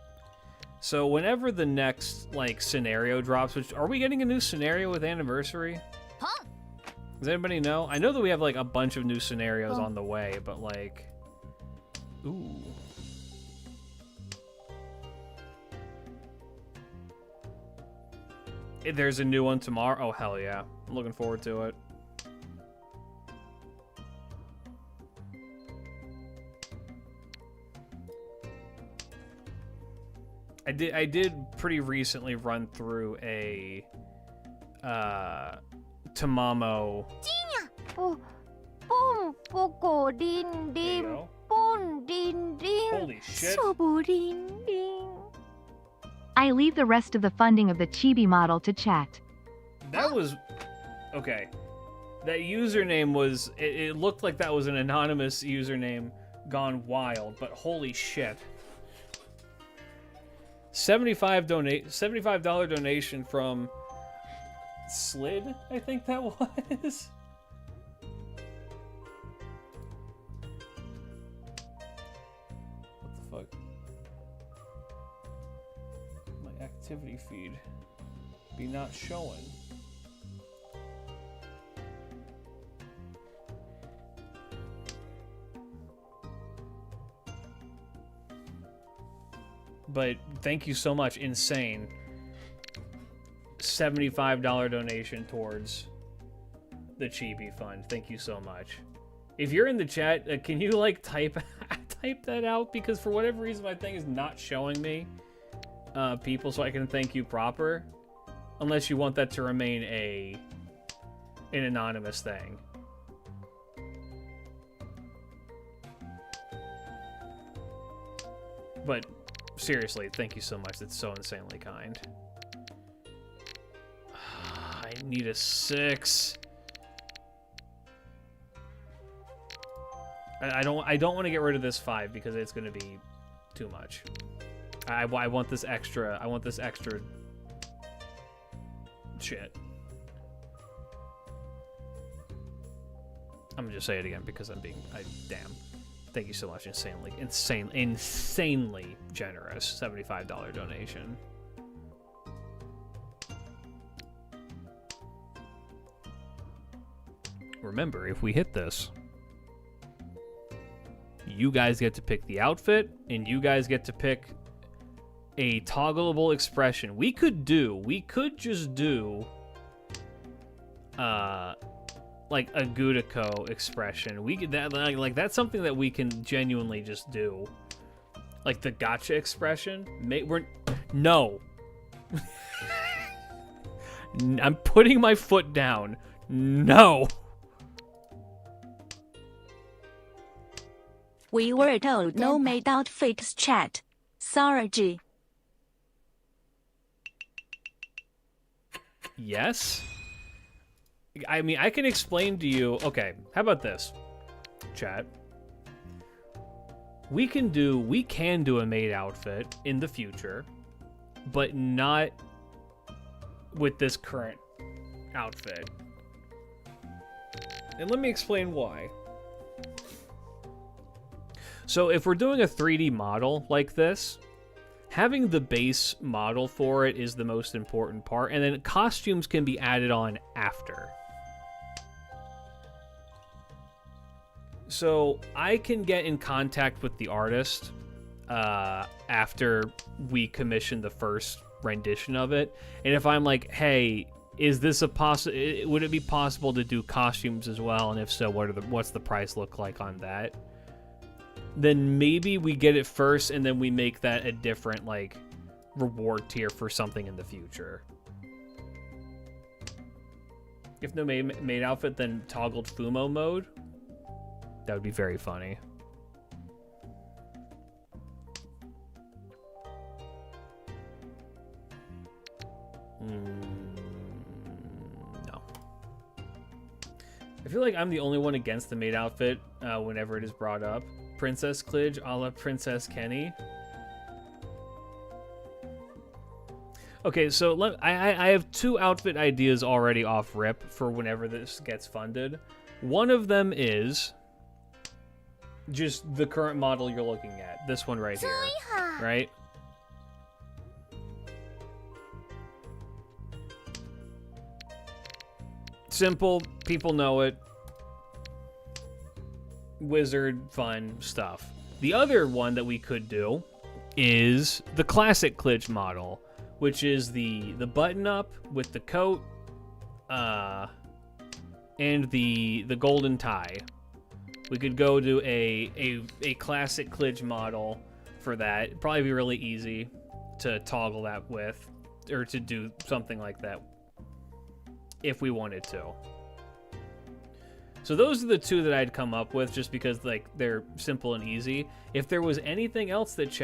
Speaker 1: So whenever the next scenario drops, which are we getting a new scenario with Anniversary?
Speaker 3: Huh?
Speaker 1: Does anybody know? I know that we have a bunch of new scenarios on the way, but ooh. There's a new one tomorrow. Oh hell yeah. I'm looking forward to it. I did pretty recently run through a Tamamo. Holy shit.
Speaker 4: I leave the rest of the funding of the Chibi model to chat.
Speaker 1: That was okay. That username was it looked like that was an anonymous username gone wild, but holy shit. $75 donation from Slid, I think that was. What the fuck? My activity feed be not showing. but thank you so much. Insane. $75 donation towards the Chibi Fund. Thank you so much. If you're in the chat, can you like type that out? Because for whatever reason, my thing is not showing me people, so I can thank you proper. Unless you want that to remain an anonymous thing. But seriously, thank you so much. That's so insanely kind. I need a 6. I don't want to get rid of this 5 because it's going to be too much. I want this extra. I want this extra shit. I'm gonna just say it again because I'm being. Damn. Thank you so much. Insanely generous. $75 donation. Remember, if we hit this, you guys get to pick the outfit, and you guys get to pick a toggleable expression. We could just do like a Gudako expression. We could that's something that we can genuinely just do. Like the gotcha expression. No. I'm putting my foot down. No.
Speaker 3: We were told no made outfits chat. Sorry, G.
Speaker 1: Yes? I mean, I can explain to you... Okay, how about this, chat? We can do a maid outfit in the future, but not with this current outfit. And let me explain why. So if we're doing a 3D model like this, having the base model for it is the most important part, and then costumes can be added on after. So I can get in contact with the artist after we commission the first rendition of it, and if I'm like, hey, is this would it be possible to do costumes as well, and if so, what's the price look like on that? Then maybe we get it first, and then we make that a different, like, reward tier for something in the future. If no maid outfit, then toggled Fumo mode. That would be very funny. No. I feel like I'm the only one against the maid outfit whenever it is brought up. Princess Klidge a la Princess Kenny. Okay, so I have 2 outfit ideas already off rip for whenever this gets funded. One of them is just the current model you're looking at. This one right here, right? Simple, people know it. Wizard, fun stuff. The other one that we could do is the classic Klidge model, which is the button-up with the coat and the golden tie. We could go to a classic Klidge model for that. It'd probably be really easy to toggle that with, or to do something like that if we wanted to. So those are the 2 that I'd come up with, just because like they're simple and easy. If there was anything else that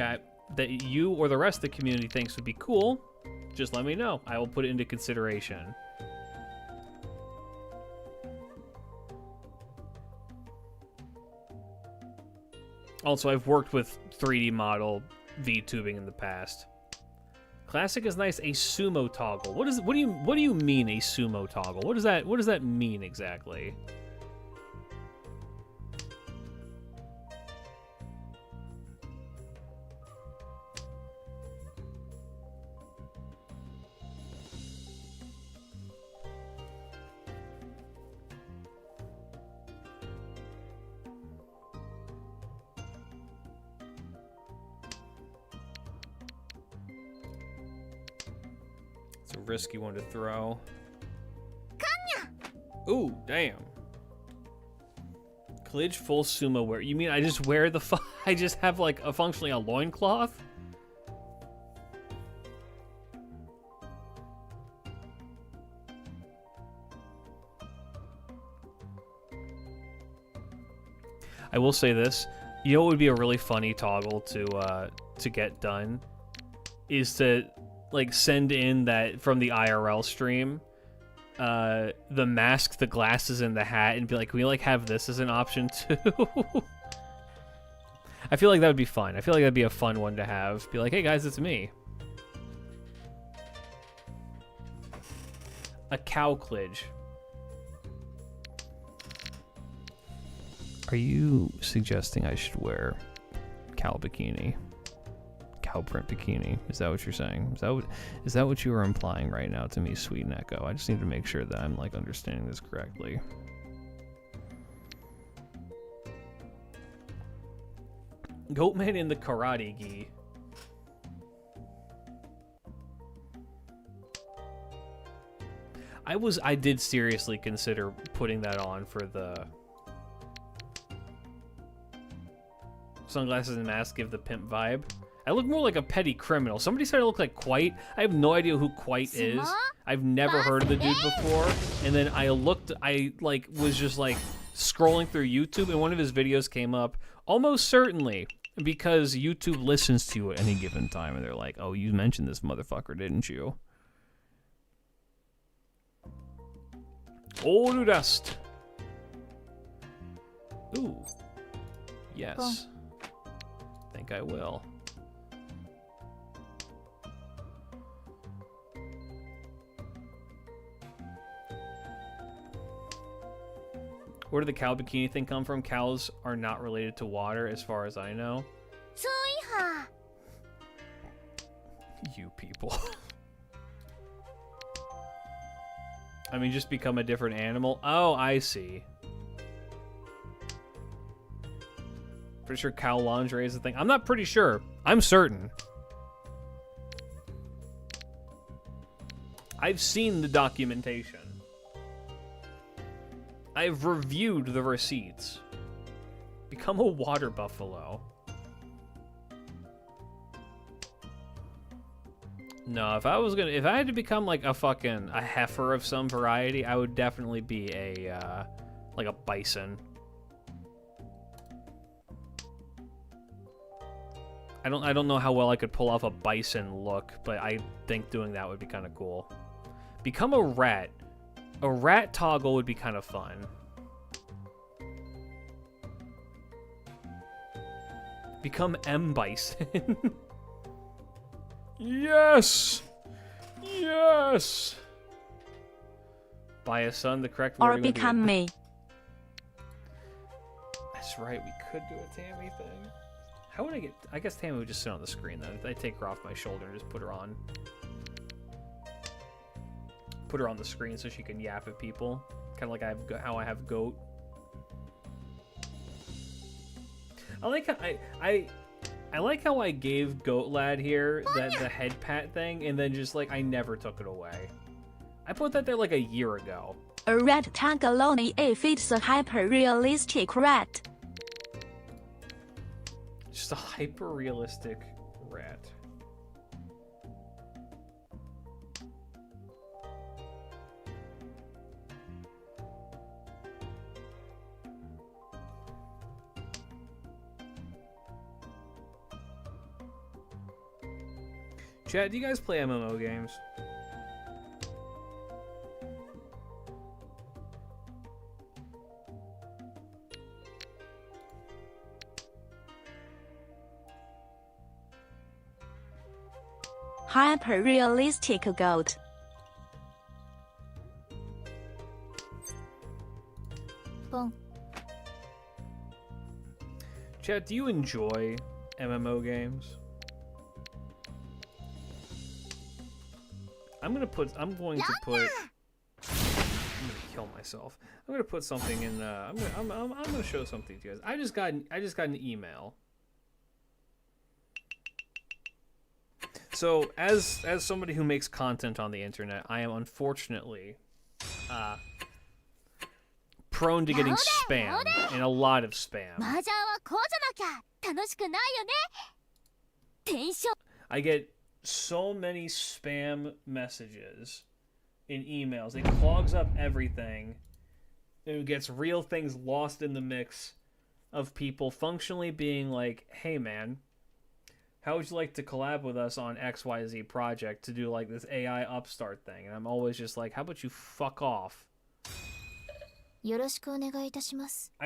Speaker 1: you or the rest of the community thinks would be cool, just let me know. I will put it into consideration. Also, I've worked with 3D model VTubing in the past. Classic is nice. A sumo toggle. What do you mean a sumo toggle? What does that mean exactly? It's a risky one to throw. Ooh, damn. Klidge full sumo wear. You mean I just wear the I just have like a functionally a loincloth? I will say this. You know what would be a really funny toggle to get done is to like send in that from the IRL stream the mask, the glasses, and the hat, and be like, can we like have this as an option too? I feel like that would be fun. I feel like that'd be a fun one to have. Be like, hey guys, it's me. A cow Klidge. Are you suggesting I should wear cow bikini? Cow print bikini? Is that what you're saying? Is that what you were implying right now to me, Sweet and Echo? I just need to make sure that I'm like understanding this correctly. Goatman in the karate gi. I did seriously consider putting that on for the sunglasses and mask give the pimp vibe. I look more like a petty criminal. Somebody said I look like Quite. I have no idea who Quite is. I've never heard of the dude before. And then I like was just like scrolling through YouTube and one of his videos came up almost certainly because YouTube listens to you at any given time and they're like, oh, you mentioned this motherfucker, didn't you? Oh, dust. Ooh. Yes. I think I will. Where did the cow bikini thing come from? Cows are not related to water, as far as I know. You people. I mean, just become a different animal? Oh, I see. Pretty sure cow lingerie is a thing. I'm not pretty sure. I'm certain. I've seen the documentation. I've reviewed the receipts. Become a water buffalo. No, if I had to become like a heifer of some variety, I would definitely be a like a bison. I don't know how well I could pull off a bison look, but I think doing that would be kind of cool. Become a rat. A rat toggle would be kind of fun. Become M Bison. Yes! Yes! Buy a son, the correct word.
Speaker 3: Or become me.
Speaker 1: That's right, we could do a Tammy thing. How would I get... I guess Tammy would just sit on the screen then. I'd take her off my shoulder and just put her on. Put her on the screen so she can yap at people. Kind of like how I have Goat. I like how I like how I gave Goat Lad here the head pat thing, and then just like I never took it away. I put that there like a year ago.
Speaker 3: A rat tag alone if it's a hyper-realistic rat.
Speaker 1: Just a hyper-realistic rat. Chat, do you guys play MMO games?
Speaker 3: Hyper-realistic goat. Boom.
Speaker 1: Chat, do you enjoy MMO games? I'm going to put I'm gonna kill myself. I'm gonna put something in. I'm gonna show something to you guys. I just got an email. So, as somebody who makes content on the internet, I am unfortunately prone to getting spam, and a lot of spam. I get so many spam messages in emails. It clogs up everything. It gets real things lost in the mix of people functionally being like, hey man, how would you like to collab with us on XYZ project to do like this AI upstart thing? And I'm always just like, how about you fuck off? I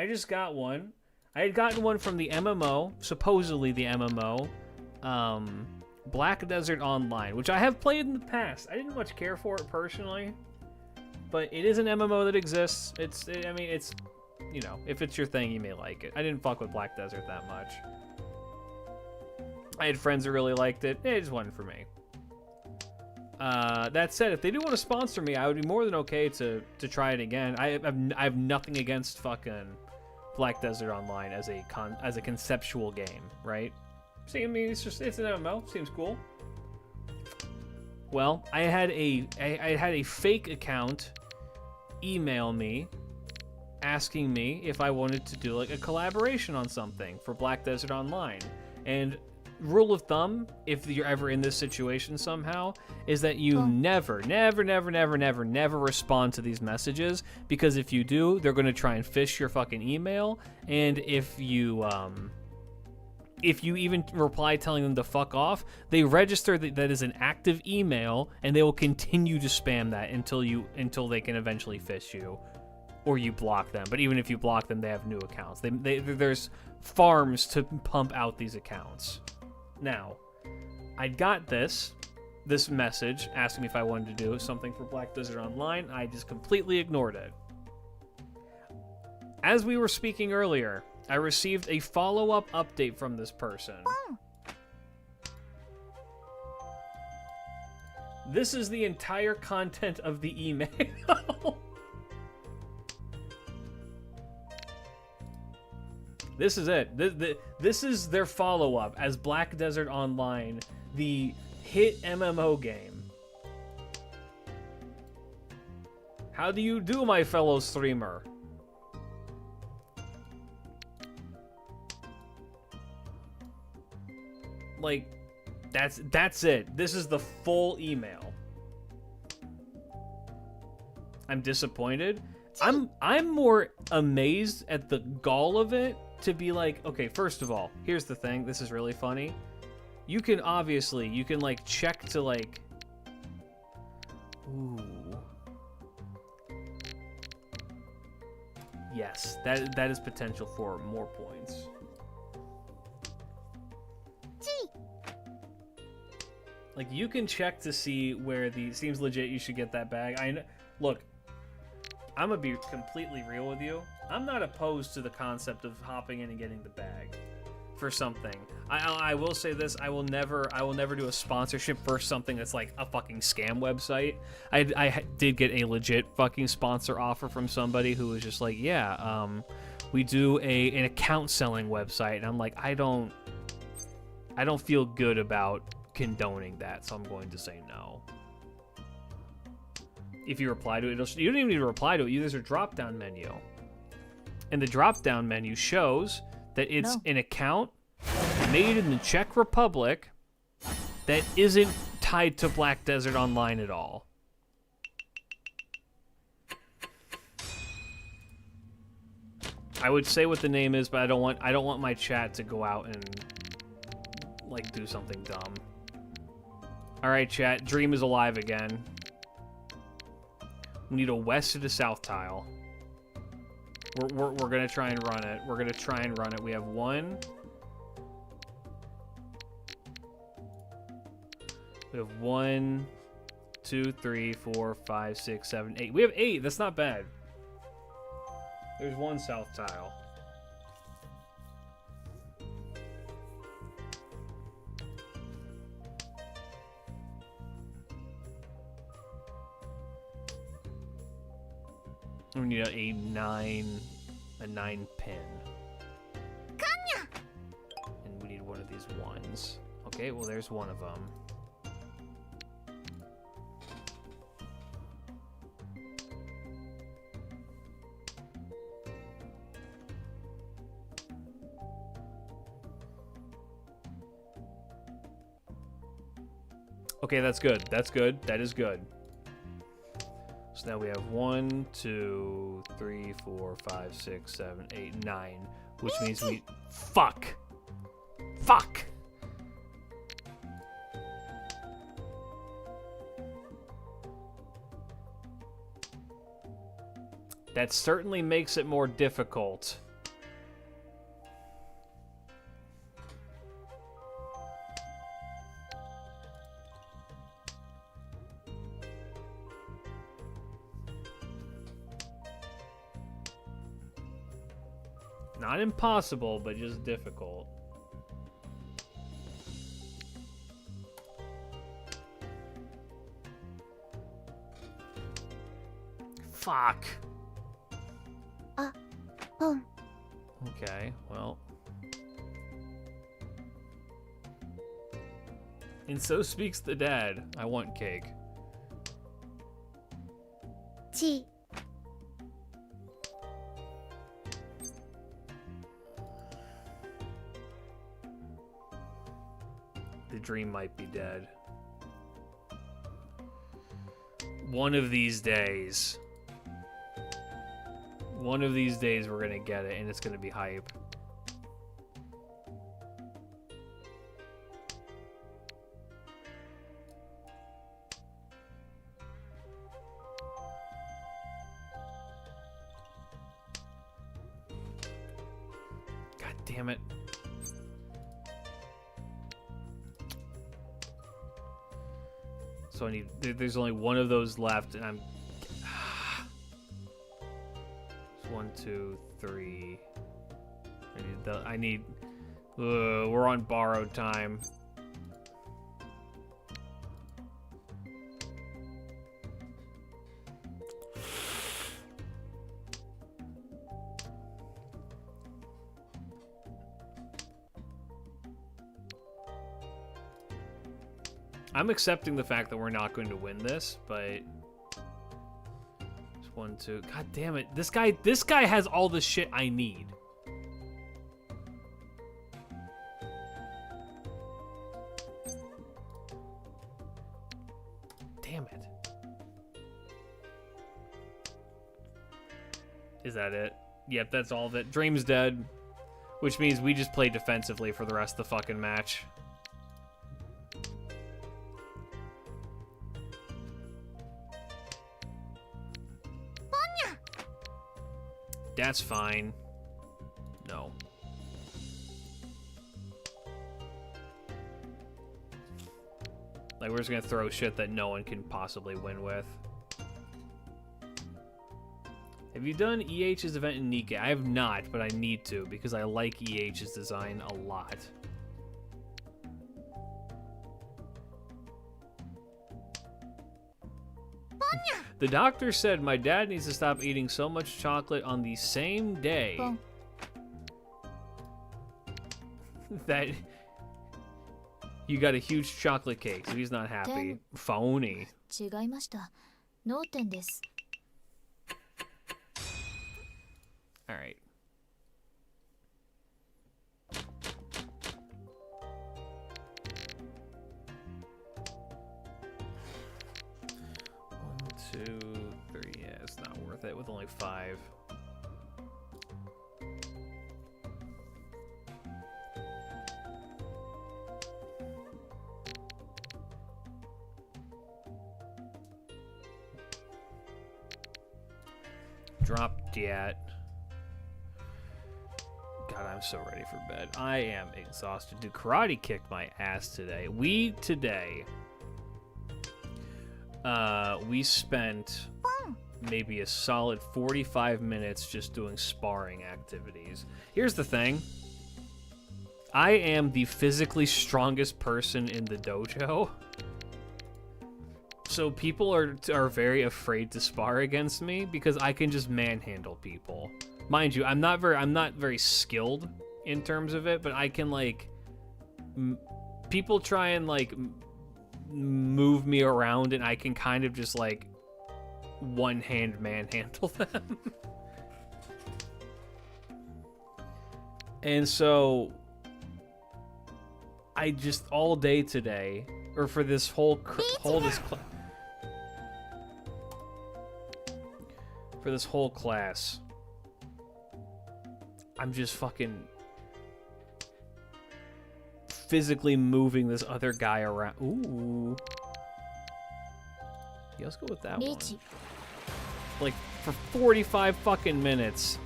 Speaker 1: just got one. I had gotten one from the MMO, supposedly the MMO, Black Desert Online, which I have played in the past. I didn't much care for it personally, but it is an MMO that exists. I mean, it's, you know, if it's your thing, you may like it. I didn't fuck with Black Desert that much. I had friends who really liked it. It just wasn't for me. That said, if they do want to sponsor me, I would be more than okay to try it again. I have nothing against fucking Black Desert Online as a conceptual game, right? See, I mean, it's an MMO. Seems cool. Well, I had a fake account email me asking me if I wanted to do like a collaboration on something for Black Desert Online. And rule of thumb, if you're ever in this situation somehow, is that you never respond to these messages, because if you do, they're going to try and fish your fucking email. And if you even reply telling them to fuck off, they register that as an active email, and they will continue to spam that until they can eventually fish you, or you block them. But even if you block them, they have new accounts. There's farms to pump out these accounts. Now, I got this message asking me if I wanted to do something for Black Desert Online. I just completely ignored it. As we were speaking earlier, I received a follow-up update from this person. This is the entire content of the email. This is it. This is their follow-up as Black Desert Online, the hit MMO game. How do you do, my fellow streamer? Like, that's it. This is the full email. I'm disappointed. I'm more amazed at the gall of it to be like, okay, first of all, here's the thing. This is really funny. You can like check to like, ooh. Yes, that is potential for more points. Like, you can check to see where seems legit, you should get that bag. Look, I'm gonna be completely real with you. I'm not opposed to the concept of hopping in and getting the bag for something. I will say this, I will never do a sponsorship for something that's like a fucking scam website. I did get a legit fucking sponsor offer from somebody who was just like, yeah, we do an account selling website, and I'm like, I don't feel good about condoning that, so I'm going to say no. If you reply to it, you don't even need to reply to it. There's a drop-down menu, and the drop-down menu shows that it's an account made in the Czech Republic that isn't tied to Black Desert Online at all. I would say what the name is, but I don't want my chat to go out and like do something dumb. All right, chat. Dream is alive again. We need a west to the south tile. We're gonna try and run it. We're gonna try and run it. We have 1. We have 1, 2, 3, 4, 5, 6, 7, 8. We have 8. That's not bad. There's 1 south tile. We need a 9 pin. And we need one of these ones. Okay, well there's one of them. Okay, that's good. That's good. That is good. So now we have 1, 2, 3, 4, 5, 6, 7, 8, 9. Which means we... Fuck! Fuck! That certainly makes it more difficult. Not impossible, but just difficult. Fuck. Okay, well. And so speaks the dad. I want cake.
Speaker 5: Tea.
Speaker 1: The dream might be dead. One of these days. One of these days we're gonna get it, and it's gonna be hype. God damn it. So I need, there's only one of those left, and I'm... 1, 2, 3. I need... we're on borrowed time. I'm accepting the fact that we're not going to win this, but... 1, 2. God damn it. This guy has all the shit I need. Damn it. Is that it? Yep, that's all of it. Dream's dead. Which means we just play defensively for the rest of the fucking match. That's fine. No. Like, we're just gonna throw shit that no one can possibly win with. Have you done EH's event in Nikkei? I have not, but I need to, because I like EH's design a lot. The doctor said my dad needs to stop eating so much chocolate on the same day that you got a huge chocolate cake, so he's not happy. Phony.
Speaker 5: 違いました。脳天です。
Speaker 1: Alright. Two, three, yeah, it's not worth it with only 5. Dropped yet. God, I'm so ready for bed. I am exhausted. Dude, karate kicked my ass today. We spent maybe a solid 45 minutes just doing sparring activities. Here's the thing. I am the physically strongest person in the dojo. So people are very afraid to spar against me because I can just manhandle people. Mind you, I'm not very skilled in terms of it, but I can, like, people try and, like, move me around, and I can kind of just, like, one-hand manhandle them. And so I just all day today or for this whole for this whole class, I'm just fucking physically moving this other guy around. Ooh. Yeah, let's go with that one. Like, for 45 fucking minutes,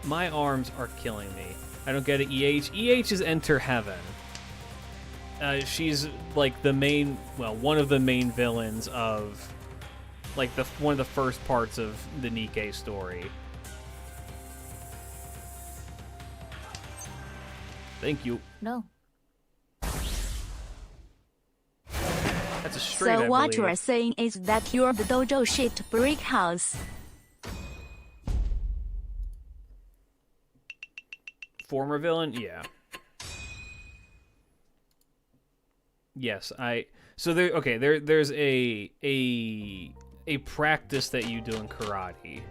Speaker 1: my arms are killing me. I don't get it, EH. EH is Enter Heaven. She's, like, the main, well, one of the main villains of, like, one of the first parts of the Nikke story. Thank you.
Speaker 5: No.
Speaker 1: That's a straight,
Speaker 3: So
Speaker 1: I
Speaker 3: what
Speaker 1: believe.
Speaker 3: you are saying is that you're the dojo shit brick house.
Speaker 1: Former villain? Yeah. Yes, so there, okay, there's a practice that you do in karate.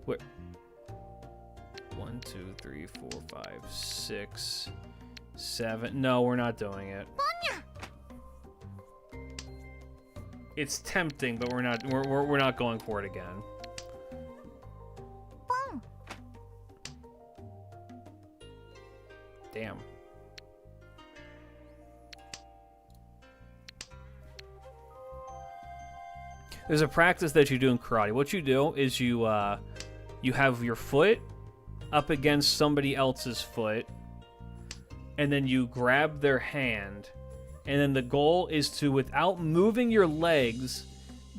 Speaker 1: Where 1, 2, 3, 4, 5, 6, 7. No, we're not doing it. It's tempting, but we're not going for it again. Damn. There's a practice that you do in karate. What you do is you have your foot up against somebody else's foot, and then you grab their hand, and then the goal is to, without moving your legs,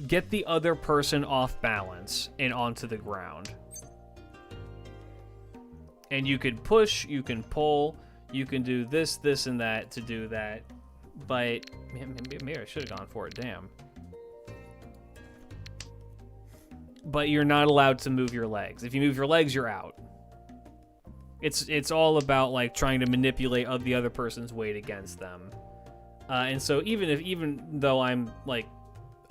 Speaker 1: get the other person off balance and onto the ground. And you can push, you can pull, you can do this, this, and that to do that. But maybe I should have gone for it. Damn. But you're not allowed to move your legs. If you move your legs, you're out. It's all about, like, trying to manipulate the other person's weight against them. And so even though I'm, like,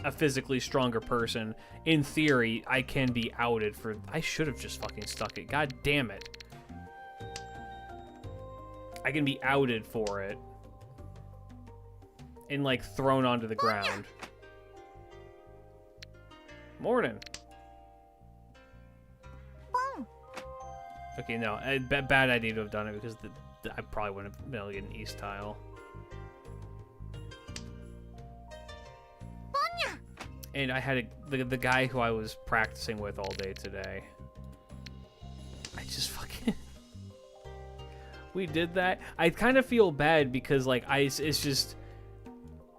Speaker 1: a physically stronger person, in theory, I can be outed for... I should have just fucking stuck it. God damn it. I can be outed for it. And, like, thrown onto the ground. Morning. Okay, no, bad idea to have done it because I probably wouldn't have been able to get an East tile. And I had the guy who I was practicing with all day today. I just fucking... We did that. I kind of feel bad because, like, it's just...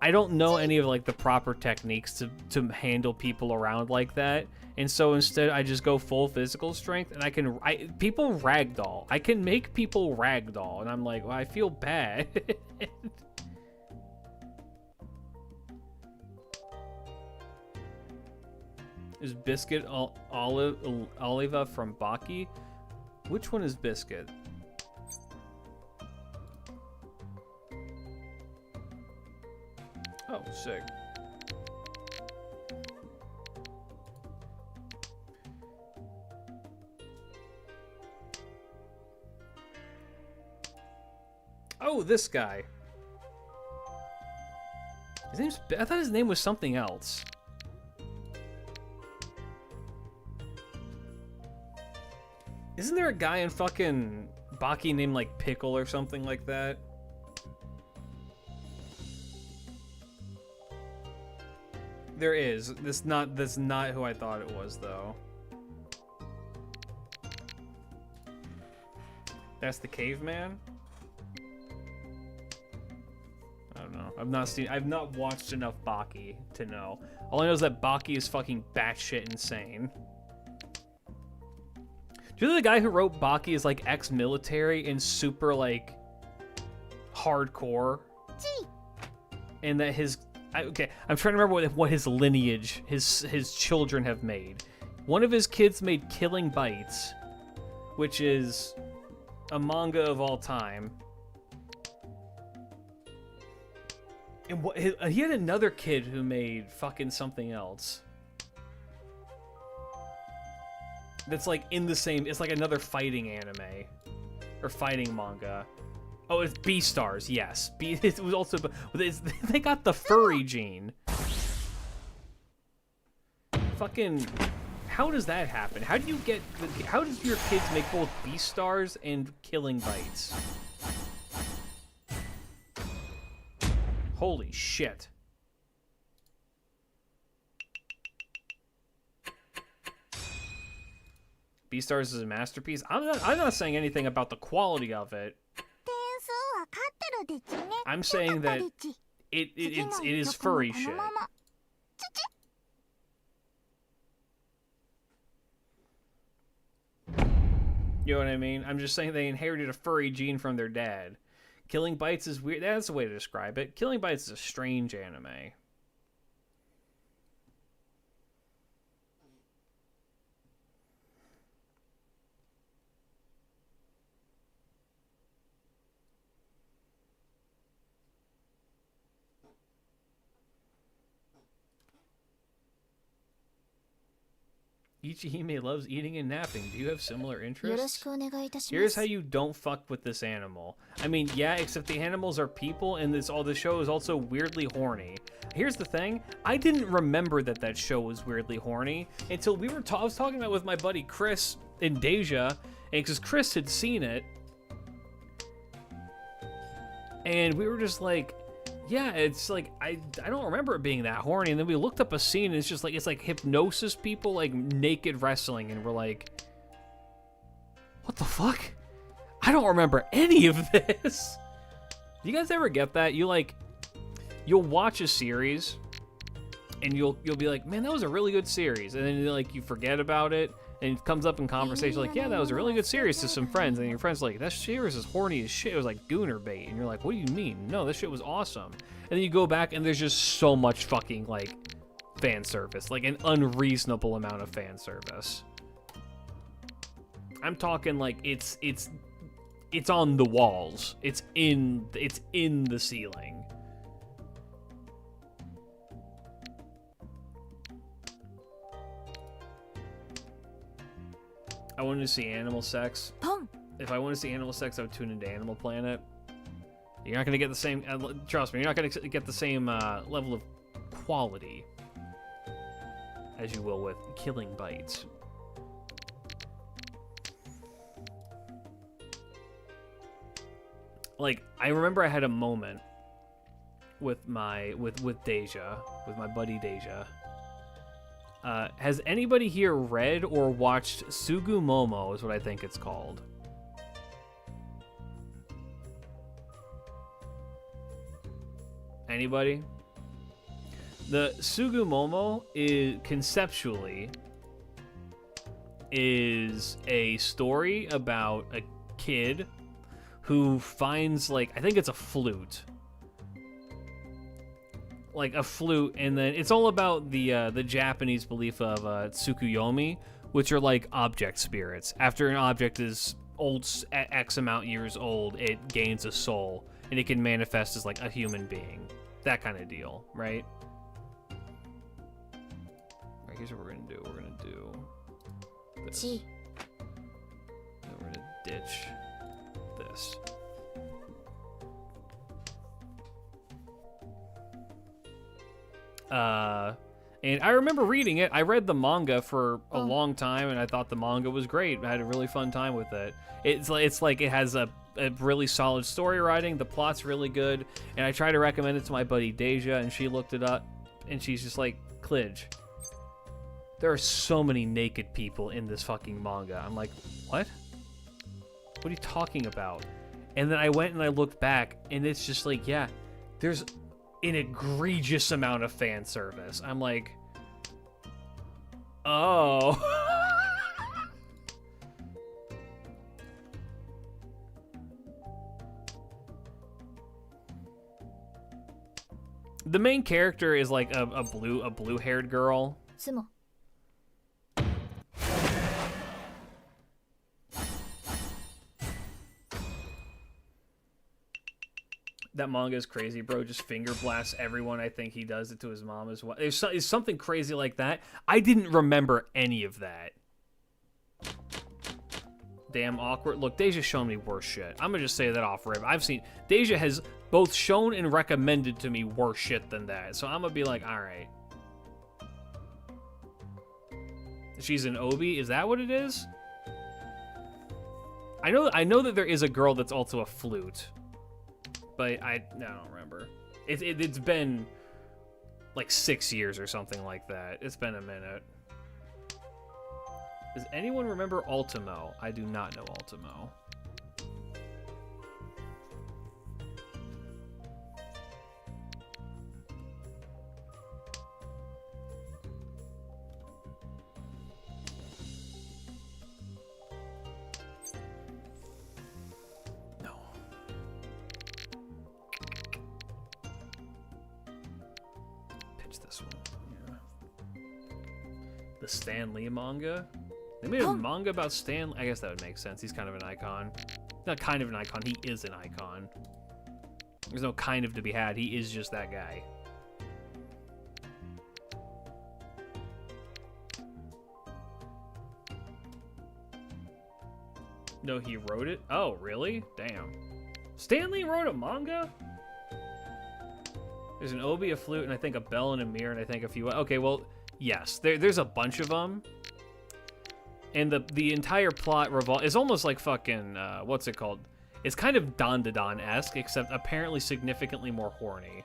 Speaker 1: I don't know any of, like, the proper techniques to handle people around like that. And so instead I just go full physical strength, and people ragdoll. I can make people ragdoll, and I'm like, well, I feel bad. Is Biscuit Oliva from Baki? Which one is Biscuit? Oh, sick. Oh, this guy. I thought his name was something else. Isn't there a guy in fucking Baki named, like, Pickle or something like that? There is. That's not who I thought it was, though. That's the caveman? I don't know. I've not watched enough Baki to know. All I know is that Baki is fucking batshit insane. Do you know the guy who wrote Baki is, like, ex-military and super, like, hardcore? And that okay, I'm trying to remember what his lineage, his children have made. One of his kids made Killing Bites, which is a manga of all time. And he had another kid who made fucking something else. That's, like, in the same... It's like another fighting anime. Or fighting manga. Oh, it's Beastars, yes. It was also... They got the furry gene. Fucking... How does that happen? How do you get... How does your kids make both Beastars and Killing Bites? Holy shit. Beastars is a masterpiece. I'm not saying anything about the quality of it. I'm saying that it is furry shit. You know what I mean? I'm just saying they inherited a furry gene from their dad. Killing Bites is weird. That's the way to describe it. Killing Bites is a strange anime. Ichihime loves eating and napping. Do you have similar interests? Here's how you don't fuck with this animal. I mean, yeah, except the animals are people, and the show is also weirdly horny. Here's the thing: I didn't remember that show was weirdly horny until I was talking about it with my buddy Chris and Deja, and because Chris had seen it, and we were just like, yeah, it's like, I don't remember it being that horny. And then we looked up a scene, and it's like hypnosis people, like, naked wrestling. And we're like, what the fuck? I don't remember any of this. Do you guys ever get that? You'll watch a series, and you'll be like, man, that was a really good series. And then, like, you forget about it, and it comes up in conversation, like, yeah, that was a really good series to some friends. And your friend's like, that series is horny as shit. It was like Gooner bait. And you're like, what do you mean? No, this shit was awesome. And then you go back, and there's just so much fucking, like, fan service. Like, an unreasonable amount of fan service. I'm talking, like, it's on the walls. It's in the ceiling. I wanted to see animal sex. If I want to see animal sex, I would tune into Animal Planet. You're not going to get the same... trust me, you're not going to get the same level of quality as you will with Killing Bites. Like, I remember I had a moment with Deja, with my buddy Deja. Has anybody here read or watched Sugumomo, is what I think it's called? Anybody? The Sugumomo is conceptually a story about a kid who finds, like, I think it's a flute. Like a flute, and then it's all about the Japanese belief of tsukuyomi, which are like object spirits. After an object is old, X amount years old, it gains a soul, and it can manifest as like a human being. That kind of deal, right? Alright, here's what we're gonna do. We're gonna do this. Then we're gonna ditch this. And I remember reading it. I read the manga for a long time, and I thought the manga was great. I had a really fun time with it. It's like it has a really solid story writing. The plot's really good, and I tried to recommend it to my buddy Deja, and she looked it up, and she's just like, Klidge, there are so many naked people in this fucking manga. I'm like, what? What are you talking about? And then I went and I looked back, and it's just like, yeah, there's an egregious amount of fan service. I'm like, oh. The main character is like a blue-haired girl. That manga is crazy, bro. Just finger blasts everyone. I think he does it to his mom as well. There's something crazy like that. I didn't remember any of that. Damn awkward. Look, Deja's shown me worse shit. I'm gonna just say that off rip. I've seen Deja has both shown and recommended to me worse shit than that. So I'm gonna be like, all right. She's an Obi. Is that what it is? I know that there is a girl that's also a flute, but I don't remember. It's been like 6 years or something like that. It's been a minute. Does anyone remember Ultimo? I do not know Ultimo. No. Pitch this one. Yeah. The Stan Lee manga? They made a manga about Stan. I guess that would make sense. He's kind of an icon. Not kind of an icon. He is an icon. There's no kind of to be had. He is just that guy. No, he wrote it? Oh, really? Damn. Stan Lee wrote a manga? There's an Obi, a flute, and I think a bell and a mirror, and I think a few... Okay, well, yes. There's a bunch of them. And the entire plot is almost like fucking, what's it called? It's kind of Don esque except apparently significantly more horny.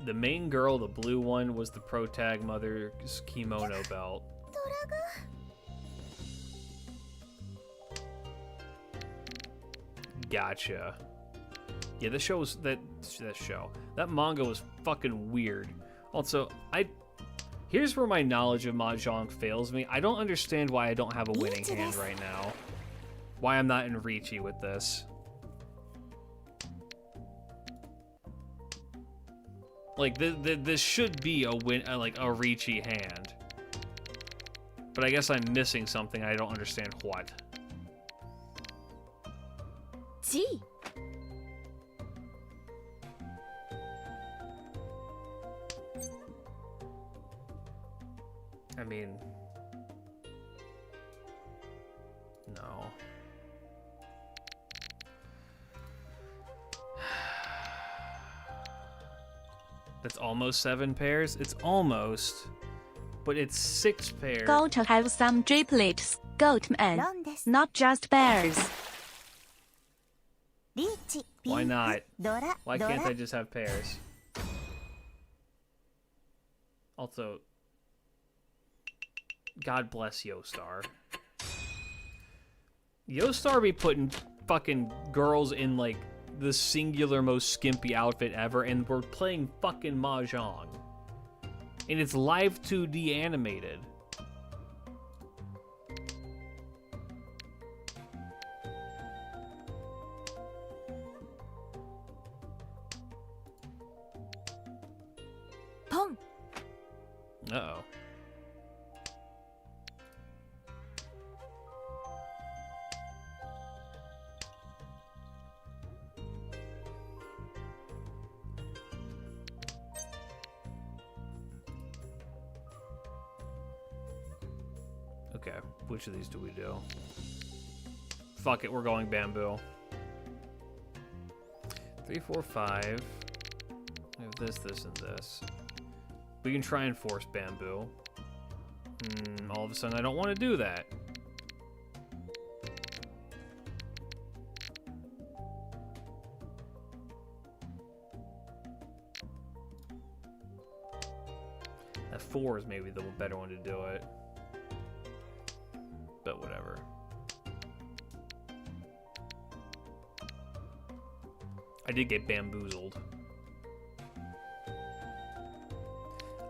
Speaker 1: The main girl, the blue one, was the protag mother's kimono belt. Gotcha. Yeah, this show was that manga was fucking weird. Also, here's where my knowledge of Mahjong fails me. I don't understand why I don't have a winning hand right now. Why I'm not in Ricci with this. Like this should be a like a Ricci hand. But I guess I'm missing something. I don't understand what.
Speaker 5: Gee.
Speaker 1: I mean, no. That's almost 7 pairs. It's almost, but it's 6 pairs.
Speaker 3: Go to have some triplets, goatmen, not just bears.
Speaker 1: Why not? Why can't I just have pairs? Also, God bless Yostar. Yostar be putting fucking girls in like the singular most skimpy outfit ever, and we're playing fucking Mahjong. And it's live 2D animated.
Speaker 5: Pong.
Speaker 1: Uh-oh. Okay, which of these do we do? Fuck it, we're going bamboo. 3, 4, 5. We have this, this, and this. We can try and force bamboo. All of a sudden, I don't want to do that. That 4 is maybe the better one to do it. But whatever. I did get bamboozled.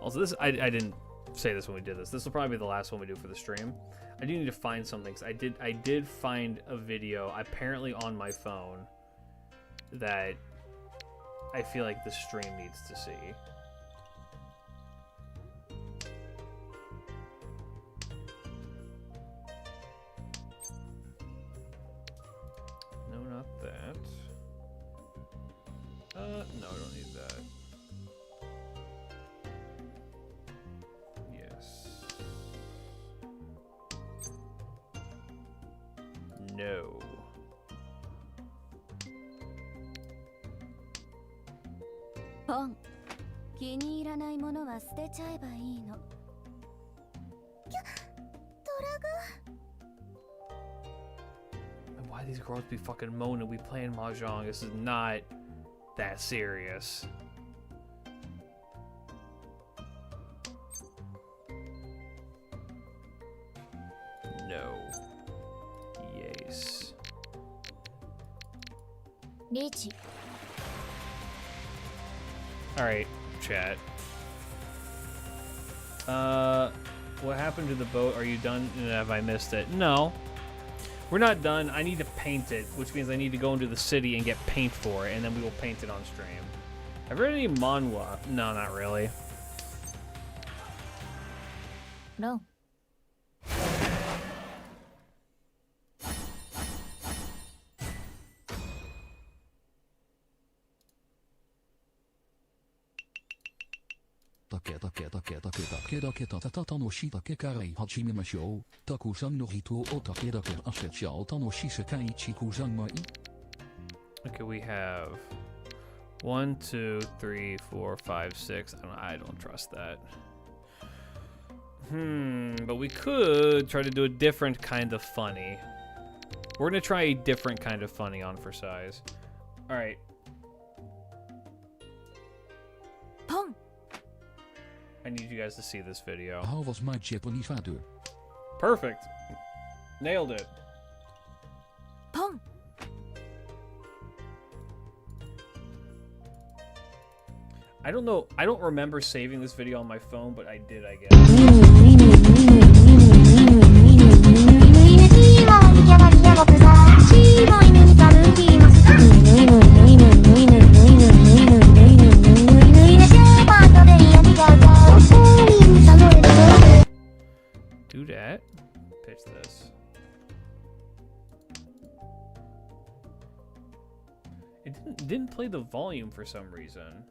Speaker 1: Also, this I didn't say this when we did this. This will probably be the last one we do for the stream. I do need to find something. 'Cause I did find a video apparently on my phone that I feel like the stream needs to see. No, not that. No, I don't need that. No.
Speaker 6: Pong. 気に入らないものは捨てちゃえばいいの。
Speaker 1: Why these girls be fucking moaning? We playing Mahjong. This is not that serious. No. Yes.
Speaker 5: リーチ
Speaker 1: Alright, chat. What happened to the boat? Are you done? Have I missed it? No. We're not done. I need to paint it, which means I need to go into the city and get paint for it, and then we will paint it on stream. I've read any manhwa. No, not really.
Speaker 5: ロン Okay, we have 1, 2, 3, 4, 5, 6. I don't trust that. But we could try to do a different kind of funny. We're gonna try a different kind of funny on for size. All right.
Speaker 6: Pong.
Speaker 1: I need you guys to see this video.
Speaker 7: How was my Japanese vader?
Speaker 1: Perfect. Nailed it.
Speaker 6: Pong.
Speaker 1: I don't know. I don't remember saving this video on my phone, but I did, I guess. Do that. Pitch this. It didn't play the volume for some reason.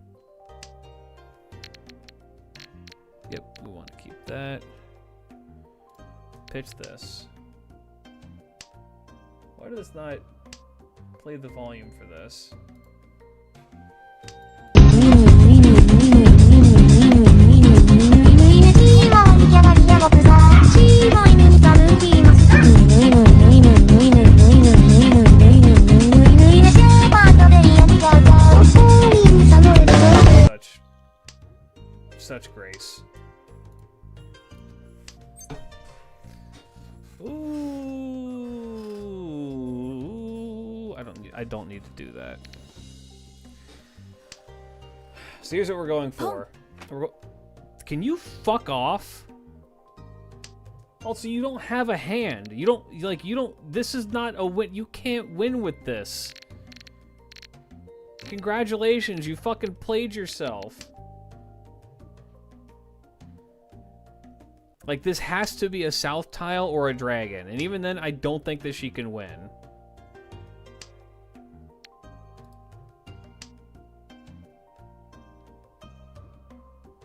Speaker 1: Yep, we want to keep that. Pitch this. Why does this not play the volume for this? Such grace. Ooh, I don't need to do that. So here's what we're going for. Can you fuck off? Also, you don't have a hand. You don't, this is not a win. You can't win with this. Congratulations, you fucking played yourself. Like, this has to be a south tile or a dragon. And even then, I don't think that she can win.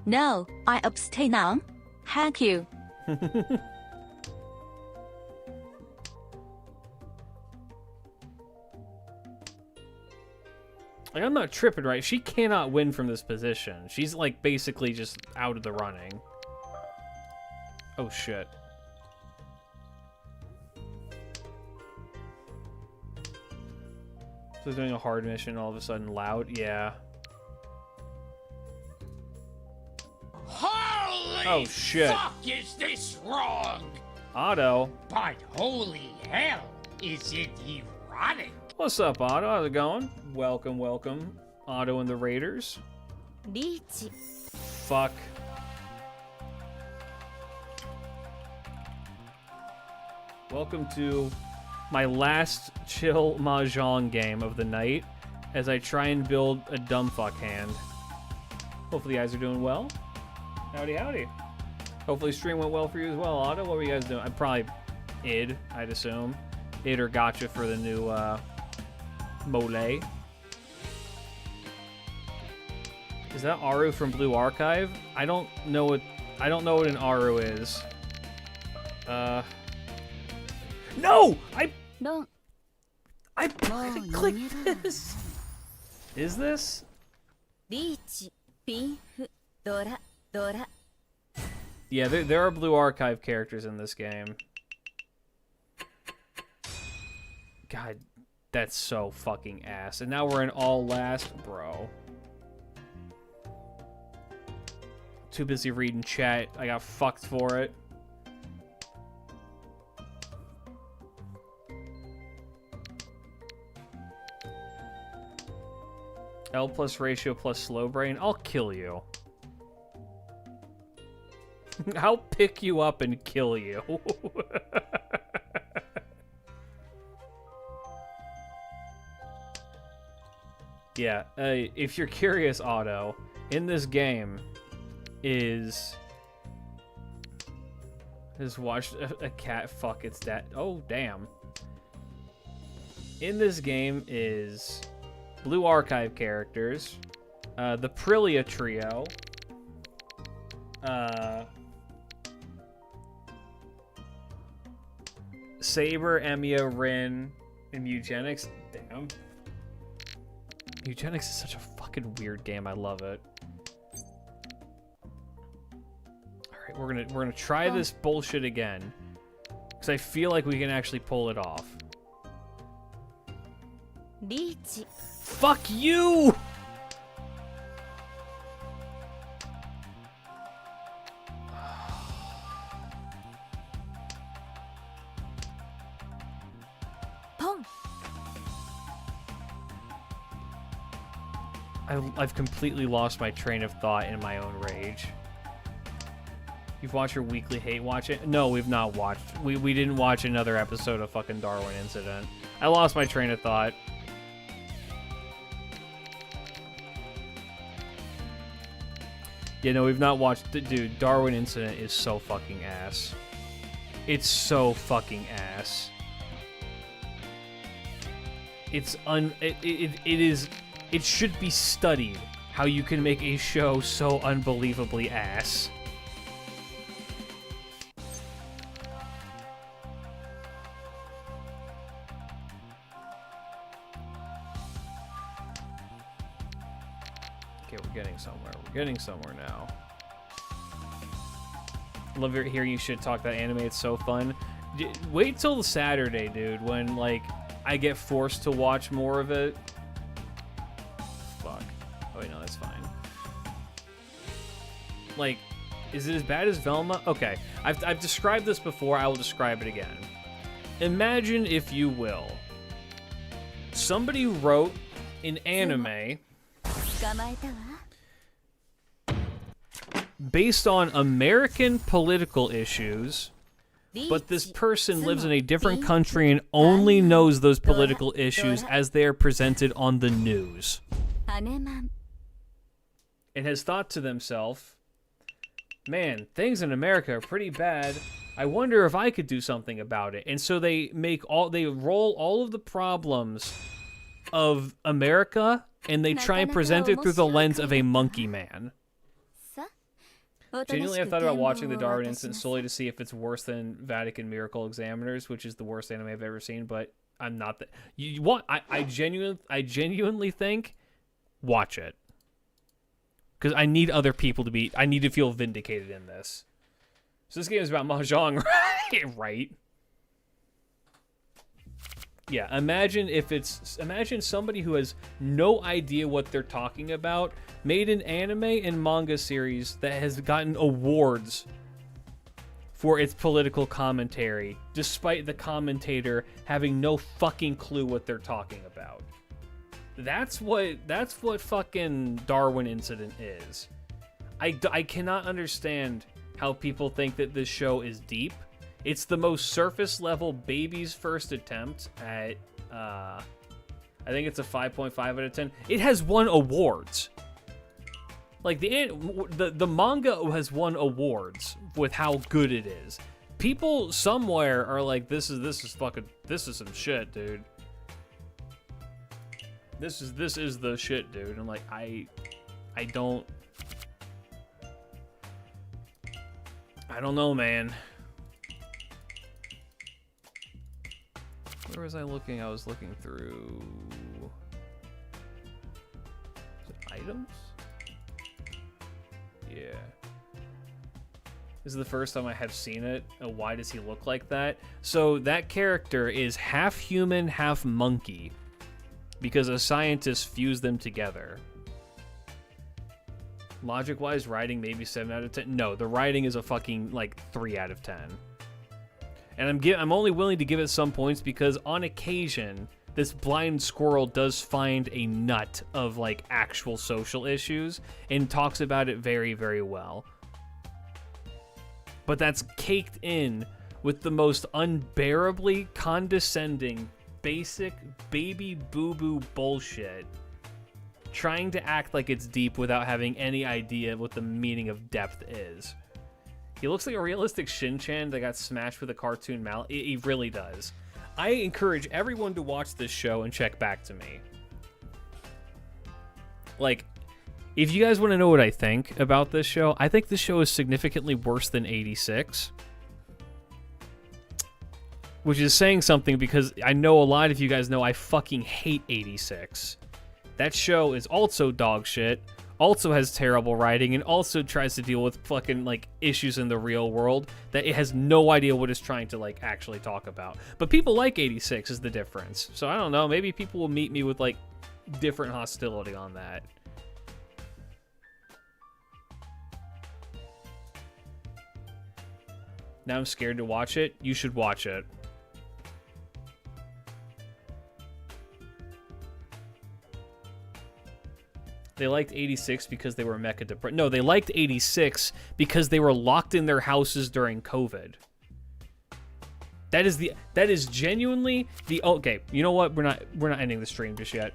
Speaker 3: No, I abstain now. Thank you.
Speaker 1: Like, I'm not tripping, right? She cannot win from this position. She's, like, basically just out of the running. Oh, shit. So doing a hard mission all of a sudden loud? Yeah.
Speaker 8: Holy
Speaker 1: Oh, shit.
Speaker 8: fuck, is this wrong?
Speaker 1: Otto.
Speaker 8: But holy hell, is it erotic?
Speaker 1: What's up, Otto? How's it going? Welcome, welcome. Otto and the Raiders.
Speaker 6: リーチ
Speaker 1: Fuck. Welcome to my last chill Mahjong game of the night as I try and build a dumb fuck hand. Hopefully you guys are doing well. Howdy, howdy. Hopefully stream went well for you as well, Otto. What were you guys doing? I'd probably id, I'd assume. Id or gotcha for the new mole. Is that Aru from Blue Archive? I don't know what an Aru is. No!
Speaker 6: ロン
Speaker 5: I
Speaker 6: もう逃
Speaker 5: clicked
Speaker 6: げろ
Speaker 5: this. Is this?
Speaker 6: リーチピンフドラドラ
Speaker 5: Yeah, there are Blue Archive characters in this game. God, that's so fucking ass. And now we're in all last, bro. Too busy reading chat. I got fucked for it. L plus ratio plus slow brain. I'll kill you. I'll pick you up and kill you. Yeah, if you're curious, Otto, in this game is watch a cat fuck its dad. Oh, damn. In this game is Blue Archive characters, the Prilia trio, Saber, Emiya, Rin, and Eugenics. Damn. Eugenics is such a fucking weird game. I love it. Alright, we're gonna try this bullshit again. Because I feel like we can actually pull it off.
Speaker 6: リーチ
Speaker 5: Fuck you! I've completely lost my train of thought in my own rage. You've watched your weekly hate watch it? No, we've not watched. We didn't watch another episode of fucking Darwin Incident. I lost my train of thought. Yeah, no, we've not watched. Dude, Darwin Incident is so fucking ass. It's so fucking ass. It's it should be studied how you can make a show so unbelievably ass. Okay, we're getting somewhere. We're getting somewhere now. Love hearing you shit talk that anime. It's so fun. Wait till Saturday, dude, when, like, I get forced to watch more of it. Fuck. Oh, wait, no, that's fine. Like, is it as bad as Velma? Okay, I've described this before. I will describe it again. Imagine, if you will, somebody wrote an anime
Speaker 6: 捕まえたわ
Speaker 5: based on American political issues, but this person lives in a different country and only knows those political issues as they are presented on the news.
Speaker 6: 羽マン
Speaker 5: And has thought to themselves, man, things in America are pretty bad. I wonder if I could do something about it. And so they roll all of the problems of America and they try and present it through the lens of a monkey man.
Speaker 6: さ
Speaker 5: Genuinely, I've thought about watching the Darwin Incident solely to see if it's worse than Vatican Miracle Examiners, which is the worst anime I've ever seen, but I'm not that. You want? I genuinely think watch it. Because I need other people to be... I need to feel vindicated in this. So this game is about Mahjong, right? Right. Yeah, imagine if it's... Imagine somebody who has no idea what they're talking about made an anime and manga series that has gotten awards for its political commentary, despite the commentator having no fucking clue what they're talking about. That's what fucking Darwin Incident is. I cannot understand how people think that this show is deep. It's the most surface level baby's first attempt at I think it's a 5.5 out of 10. It has won awards. Like the manga has won awards with how good it is. People somewhere are like, this is some shit, dude. This is the shit, dude. I'm like, I don't know, man. Where was I looking? I was looking through... Is it items? Yeah. This is the first time I have seen it. Why does he look like that? So that character is half human, half monkey. Because a scientist fused them together. Logic-wise, writing maybe 7 out of 10. No, the writing is a fucking, like, 3 out of 10. And I'm only willing to give it some points because on occasion, this blind squirrel does find a nut of, like, actual social issues and talks about it very, very well. But that's caked in with the most unbearably condescending, basic baby boo-boo bullshit, trying to act like it's deep without having any idea what the meaning of depth is. He looks like a realistic Shin-chan that got smashed with a cartoon mallet. He really does. I encourage everyone to watch this show and check back to me. Like, if you guys want to know what I think about this show, I think this show is significantly worse than 86. Which is saying something because I know a lot of you guys know I fucking hate 86. That show is also dog shit, also has terrible writing, and also tries to deal with fucking, like, issues in the real world that it has no idea what it's trying to, like, actually talk about. But people like 86 is the difference. So I don't know, maybe people will meet me with, like, different hostility on that. Now I'm scared to watch it. You should watch it. They liked 86 because they were mecha depressed. No, they liked 86 because they were locked in their houses during COVID. That is genuinely the okay. You know what? We're not ending the stream just yet.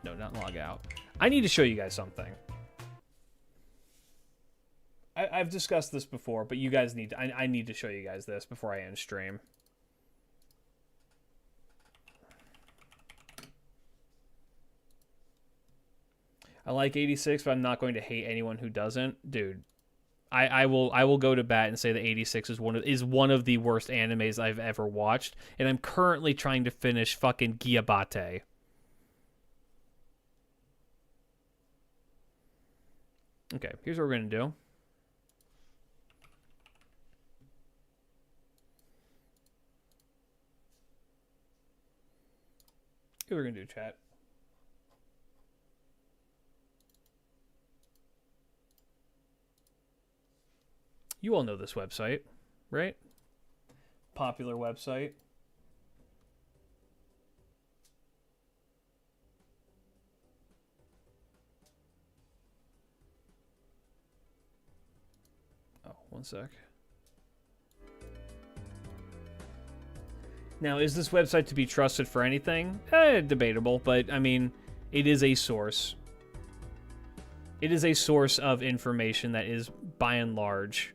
Speaker 5: No, not log out. I need to show you guys something. I've discussed this before, but you guys need to, I need to show you guys this before I end stream. I like 86, but I'm not going to hate anyone who doesn't. Dude, I will go to bat and say that 86 is one of the worst animes I've ever watched, and I'm currently trying to finish fucking Gyabate. Okay, here's what we're gonna do. Here's what we're gonna do, chat. You all know this website, right? Popular website. Oh, one sec. Now, is this website to be trusted for anything? Debatable, but I mean, it is a source. It is a source of information that is, by and large,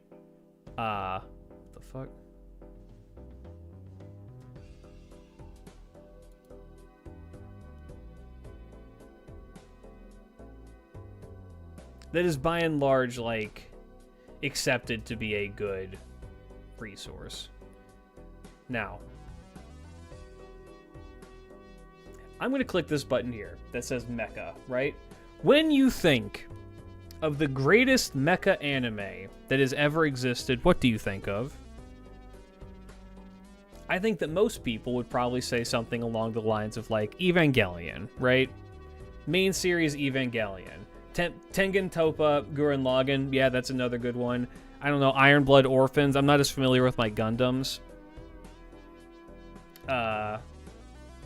Speaker 5: what the fuck? That is, by and large, like, accepted to be a good resource. Now, I'm going to click this button here that says Mecha, right? When you think of the greatest mecha anime that has ever existed, what do you think of? I think that most people would probably say something along the lines of, like, Evangelion, right? Main series Evangelion. Tengen Toppa, Gurren Lagann, yeah, that's another good one. I don't know, Iron Blood Orphans, I'm not as familiar with my Gundams.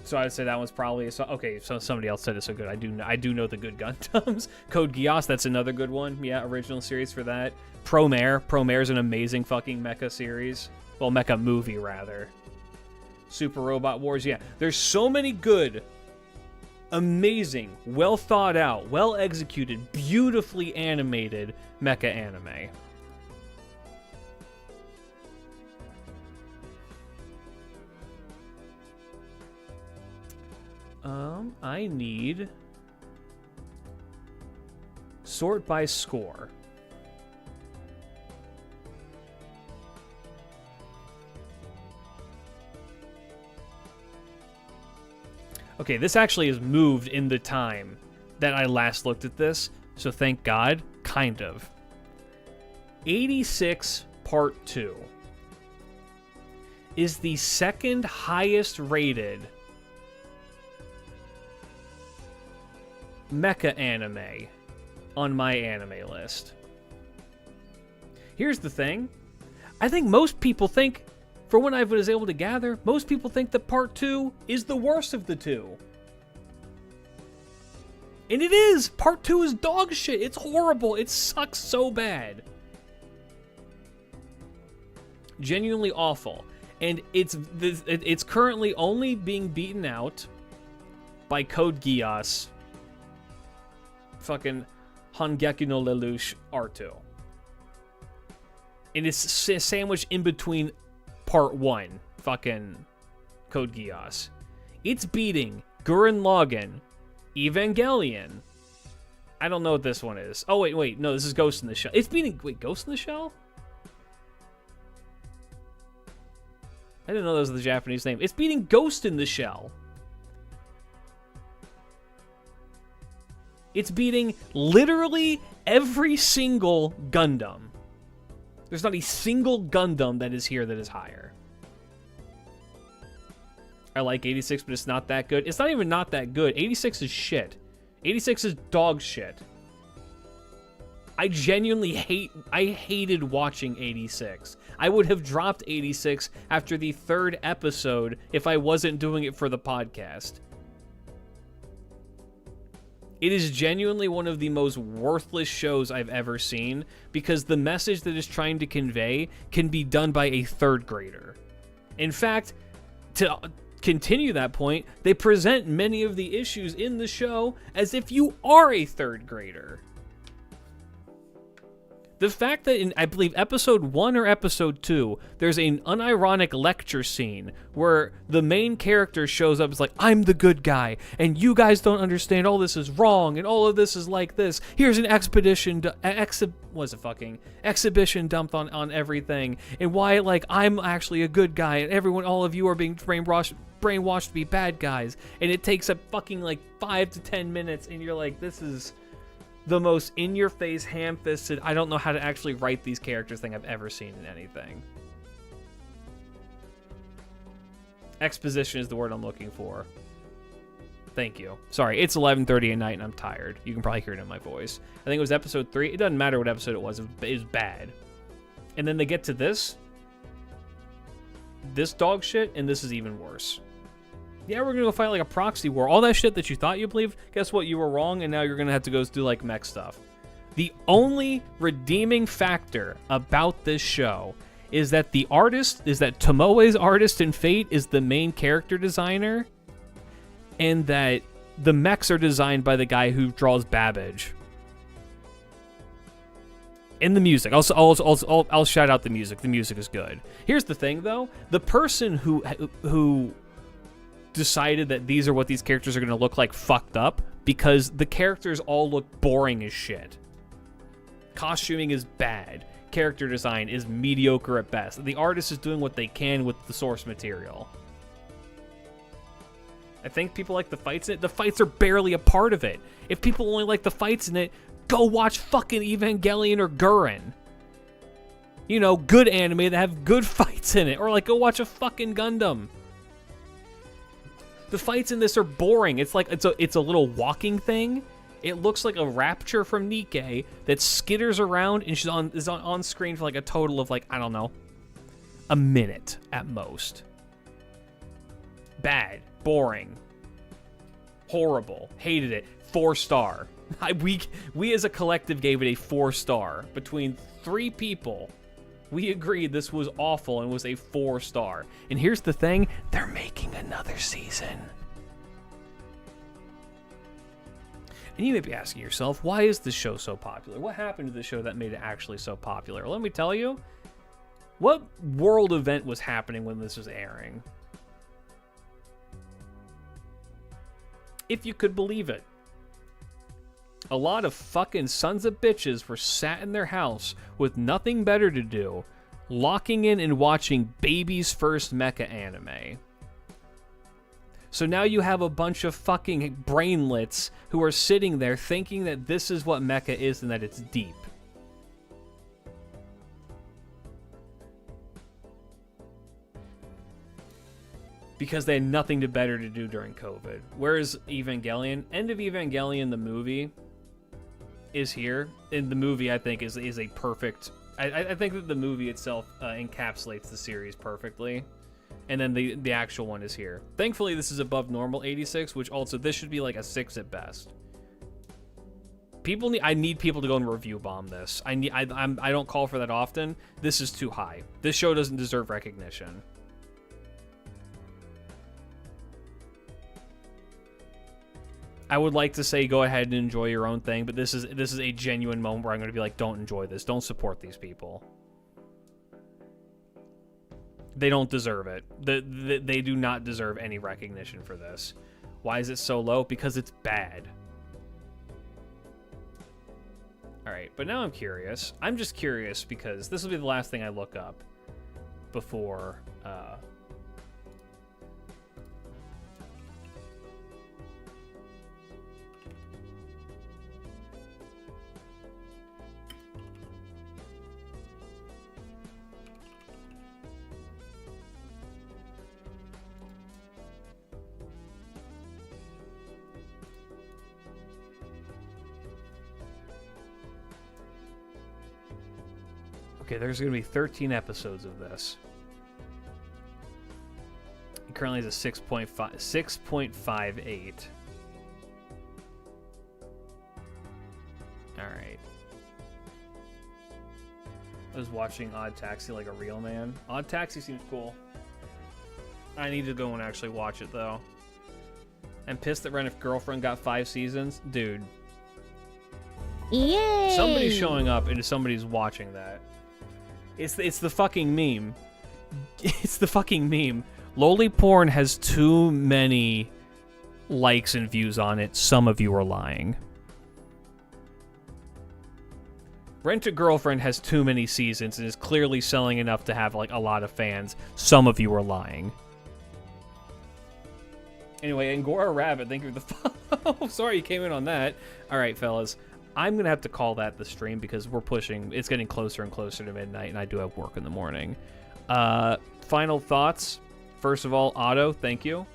Speaker 5: So I'd say that one's probably okay. So somebody else said it's so good. I do know the good Gundams. Code Geass, that's another good one. Yeah, original series for that. Promare is an amazing fucking mecha series. Well, mecha movie rather. Super Robot Wars. Yeah, there's so many good, amazing, well thought out, well executed, beautifully animated mecha anime. I need sort by score. Okay, this actually has moved in the time that I last looked at this, so thank God, kind of. 86 Part 2 is the second highest rated mecha anime on my anime list. Here's the thing. I think most people think, for what I was able to gather, most people think that Part 2 is the worst of the two. And it is! Part 2 is dog shit. It's horrible. It sucks so bad. Genuinely awful. And it's currently only being beaten out by Code Geass. Fucking Hangeki no Lelouch R2. And it's sandwiched in between Part 1. Fucking Code Geass. It's beating Gurren Lagann, Evangelion. I don't know what this one is. Oh, wait. No, this is Ghost in the Shell. It's beating... Wait, Ghost in the Shell? I didn't know that was the Japanese name. It's beating Ghost in the Shell. It's beating literally every single Gundam. There's not a single Gundam that is here that is higher. I like 86, but it's not that good. It's not even not that good. 86 is shit. 86 is dog shit. I genuinely hated watching 86. I would have dropped 86 after the 3rd episode if I wasn't doing it for the podcast. It is genuinely one of the most worthless shows I've ever seen because the message that it's trying to convey can be done by a 3rd grader. In fact, to continue that point, they present many of the issues in the show as if you are a 3rd grader. The fact that in, I believe, episode 1 or episode 2, there's an unironic lecture scene where the main character shows up, it's like, I'm the good guy, and you guys don't understand, all this is wrong, and all of this is like this. Here's an exhibition dumped on everything, and why, like, I'm actually a good guy, and everyone, all of you are being brainwashed to be bad guys, and it takes a fucking, like, 5 to 10 minutes, and you're like, this is the most in-your-face, ham-fisted, I don't know how to actually write these characters thing I've ever seen in anything. Exposition is the word I'm looking for. Thank you. Sorry, it's 11:30 at night and I'm tired. You can probably hear it in my voice. I think it was episode 3. It doesn't matter what episode it was bad. And then they get to this dog shit, and this is even worse. Yeah, we're gonna go fight like a proxy war. All that shit that you thought you believed, guess what? You were wrong, and now you're gonna have to go do like mech stuff. The only redeeming factor about this show is that Tomoe's artist in Fate is the main character designer, and that the mechs are designed by the guy who draws Babbage. And the music, I'll shout out the music. The music is good. Here's the thing, though: the person who decided that these are what these characters are going to look like fucked up, because the characters all look boring as shit. Costuming is bad. Character design is mediocre at best. The artist is doing what they can with the source material. I think people like the fights in it. The fights are barely a part of it. If people only like the fights in it, go watch fucking Evangelion or Gurren. You know, good anime that have good fights in it. Or like go watch a fucking Gundam. The fights in this are boring. It's like it's a little walking thing. It looks like a Rapture from Nikkei that skitters around and is on screen for like a total of like, I don't know, a minute at most. Bad, boring, horrible, hated it. 4-star. We as a collective gave it a 4-star. Between 3 people, we agreed this was awful and was a 4-star. And here's the thing, they're making another season. And you may be asking yourself, why is this show so popular? What happened to the show that made it actually so popular? Let me tell you, what world event was happening when this was airing? If you could believe it. A lot of fucking sons of bitches were sat in their house with nothing better to do, locking in and watching baby's first mecha anime. So now you have a bunch of fucking brainlets who are sitting there thinking that this is what mecha is and that it's deep. Because they had nothing better to do during COVID. Whereas Evangelion, end of Evangelion, the movie, is here. And the movie, I think, is a perfect... I think that the movie itself encapsulates the series perfectly. And then the actual one is here. Thankfully, this is above normal 86, which also, this should be like a 6 at best. I need people to go and review bomb this. I don't call for that often. This is too high. This show doesn't deserve recognition. I would like to say go ahead and enjoy your own thing, but this is a genuine moment where I'm going to be like, don't enjoy this. Don't support these people. They don't deserve it. They do not deserve any recognition for this. Why is it so low? Because it's bad. Alright, but now I'm curious. I'm just curious because this will be the last thing I look up before... Okay, there's going to be 13 episodes of this. It currently has a 6.58. Alright. I was watching Odd Taxi like a real man. Odd Taxi seems cool. I need to go and actually watch it, though. I'm pissed that Ren's Girlfriend got 5 seasons. Dude.
Speaker 6: Yay!
Speaker 5: Somebody's showing up and somebody's watching that. It's the fucking meme. It's the fucking meme. Loli porn has too many likes and views on it. Some of you are lying. Rent a Girlfriend has too many seasons and is clearly selling enough to have like a lot of fans. Some of you are lying. Anyway, Angora Rabbit, thank you for the follow. Sorry you came in on that. All right, fellas. I'm going to have to call that the stream because we're pushing. It's getting closer and closer to midnight, and I do have work in the morning. Final thoughts. First of all, Otto, thank you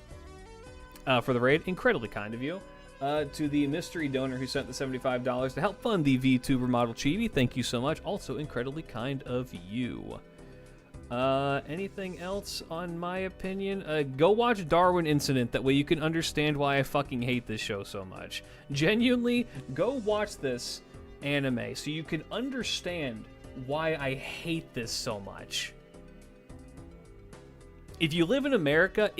Speaker 5: for the raid. Incredibly kind of you. To the mystery donor who sent the $75 to help fund the VTuber model Chibi, thank you so much. Also incredibly kind of you. Anything else on my opinion? Go watch Darwin Incident. That way you can understand why I fucking hate this show so much. Genuinely, go watch this anime so you can understand why I hate this so much. If you live in America,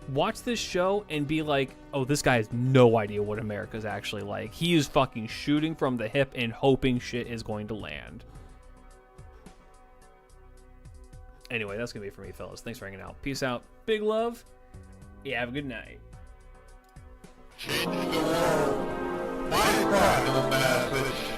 Speaker 5: watch this show and be like, oh, this guy has no idea what America's actually like. He is fucking shooting from the hip and hoping shit is going to land. Anyway, that's going to be it for me, fellas. Thanks for hanging out. Peace out. Big love. Yeah, have a good night.
Speaker 7: Change the world. Minecraft, little message.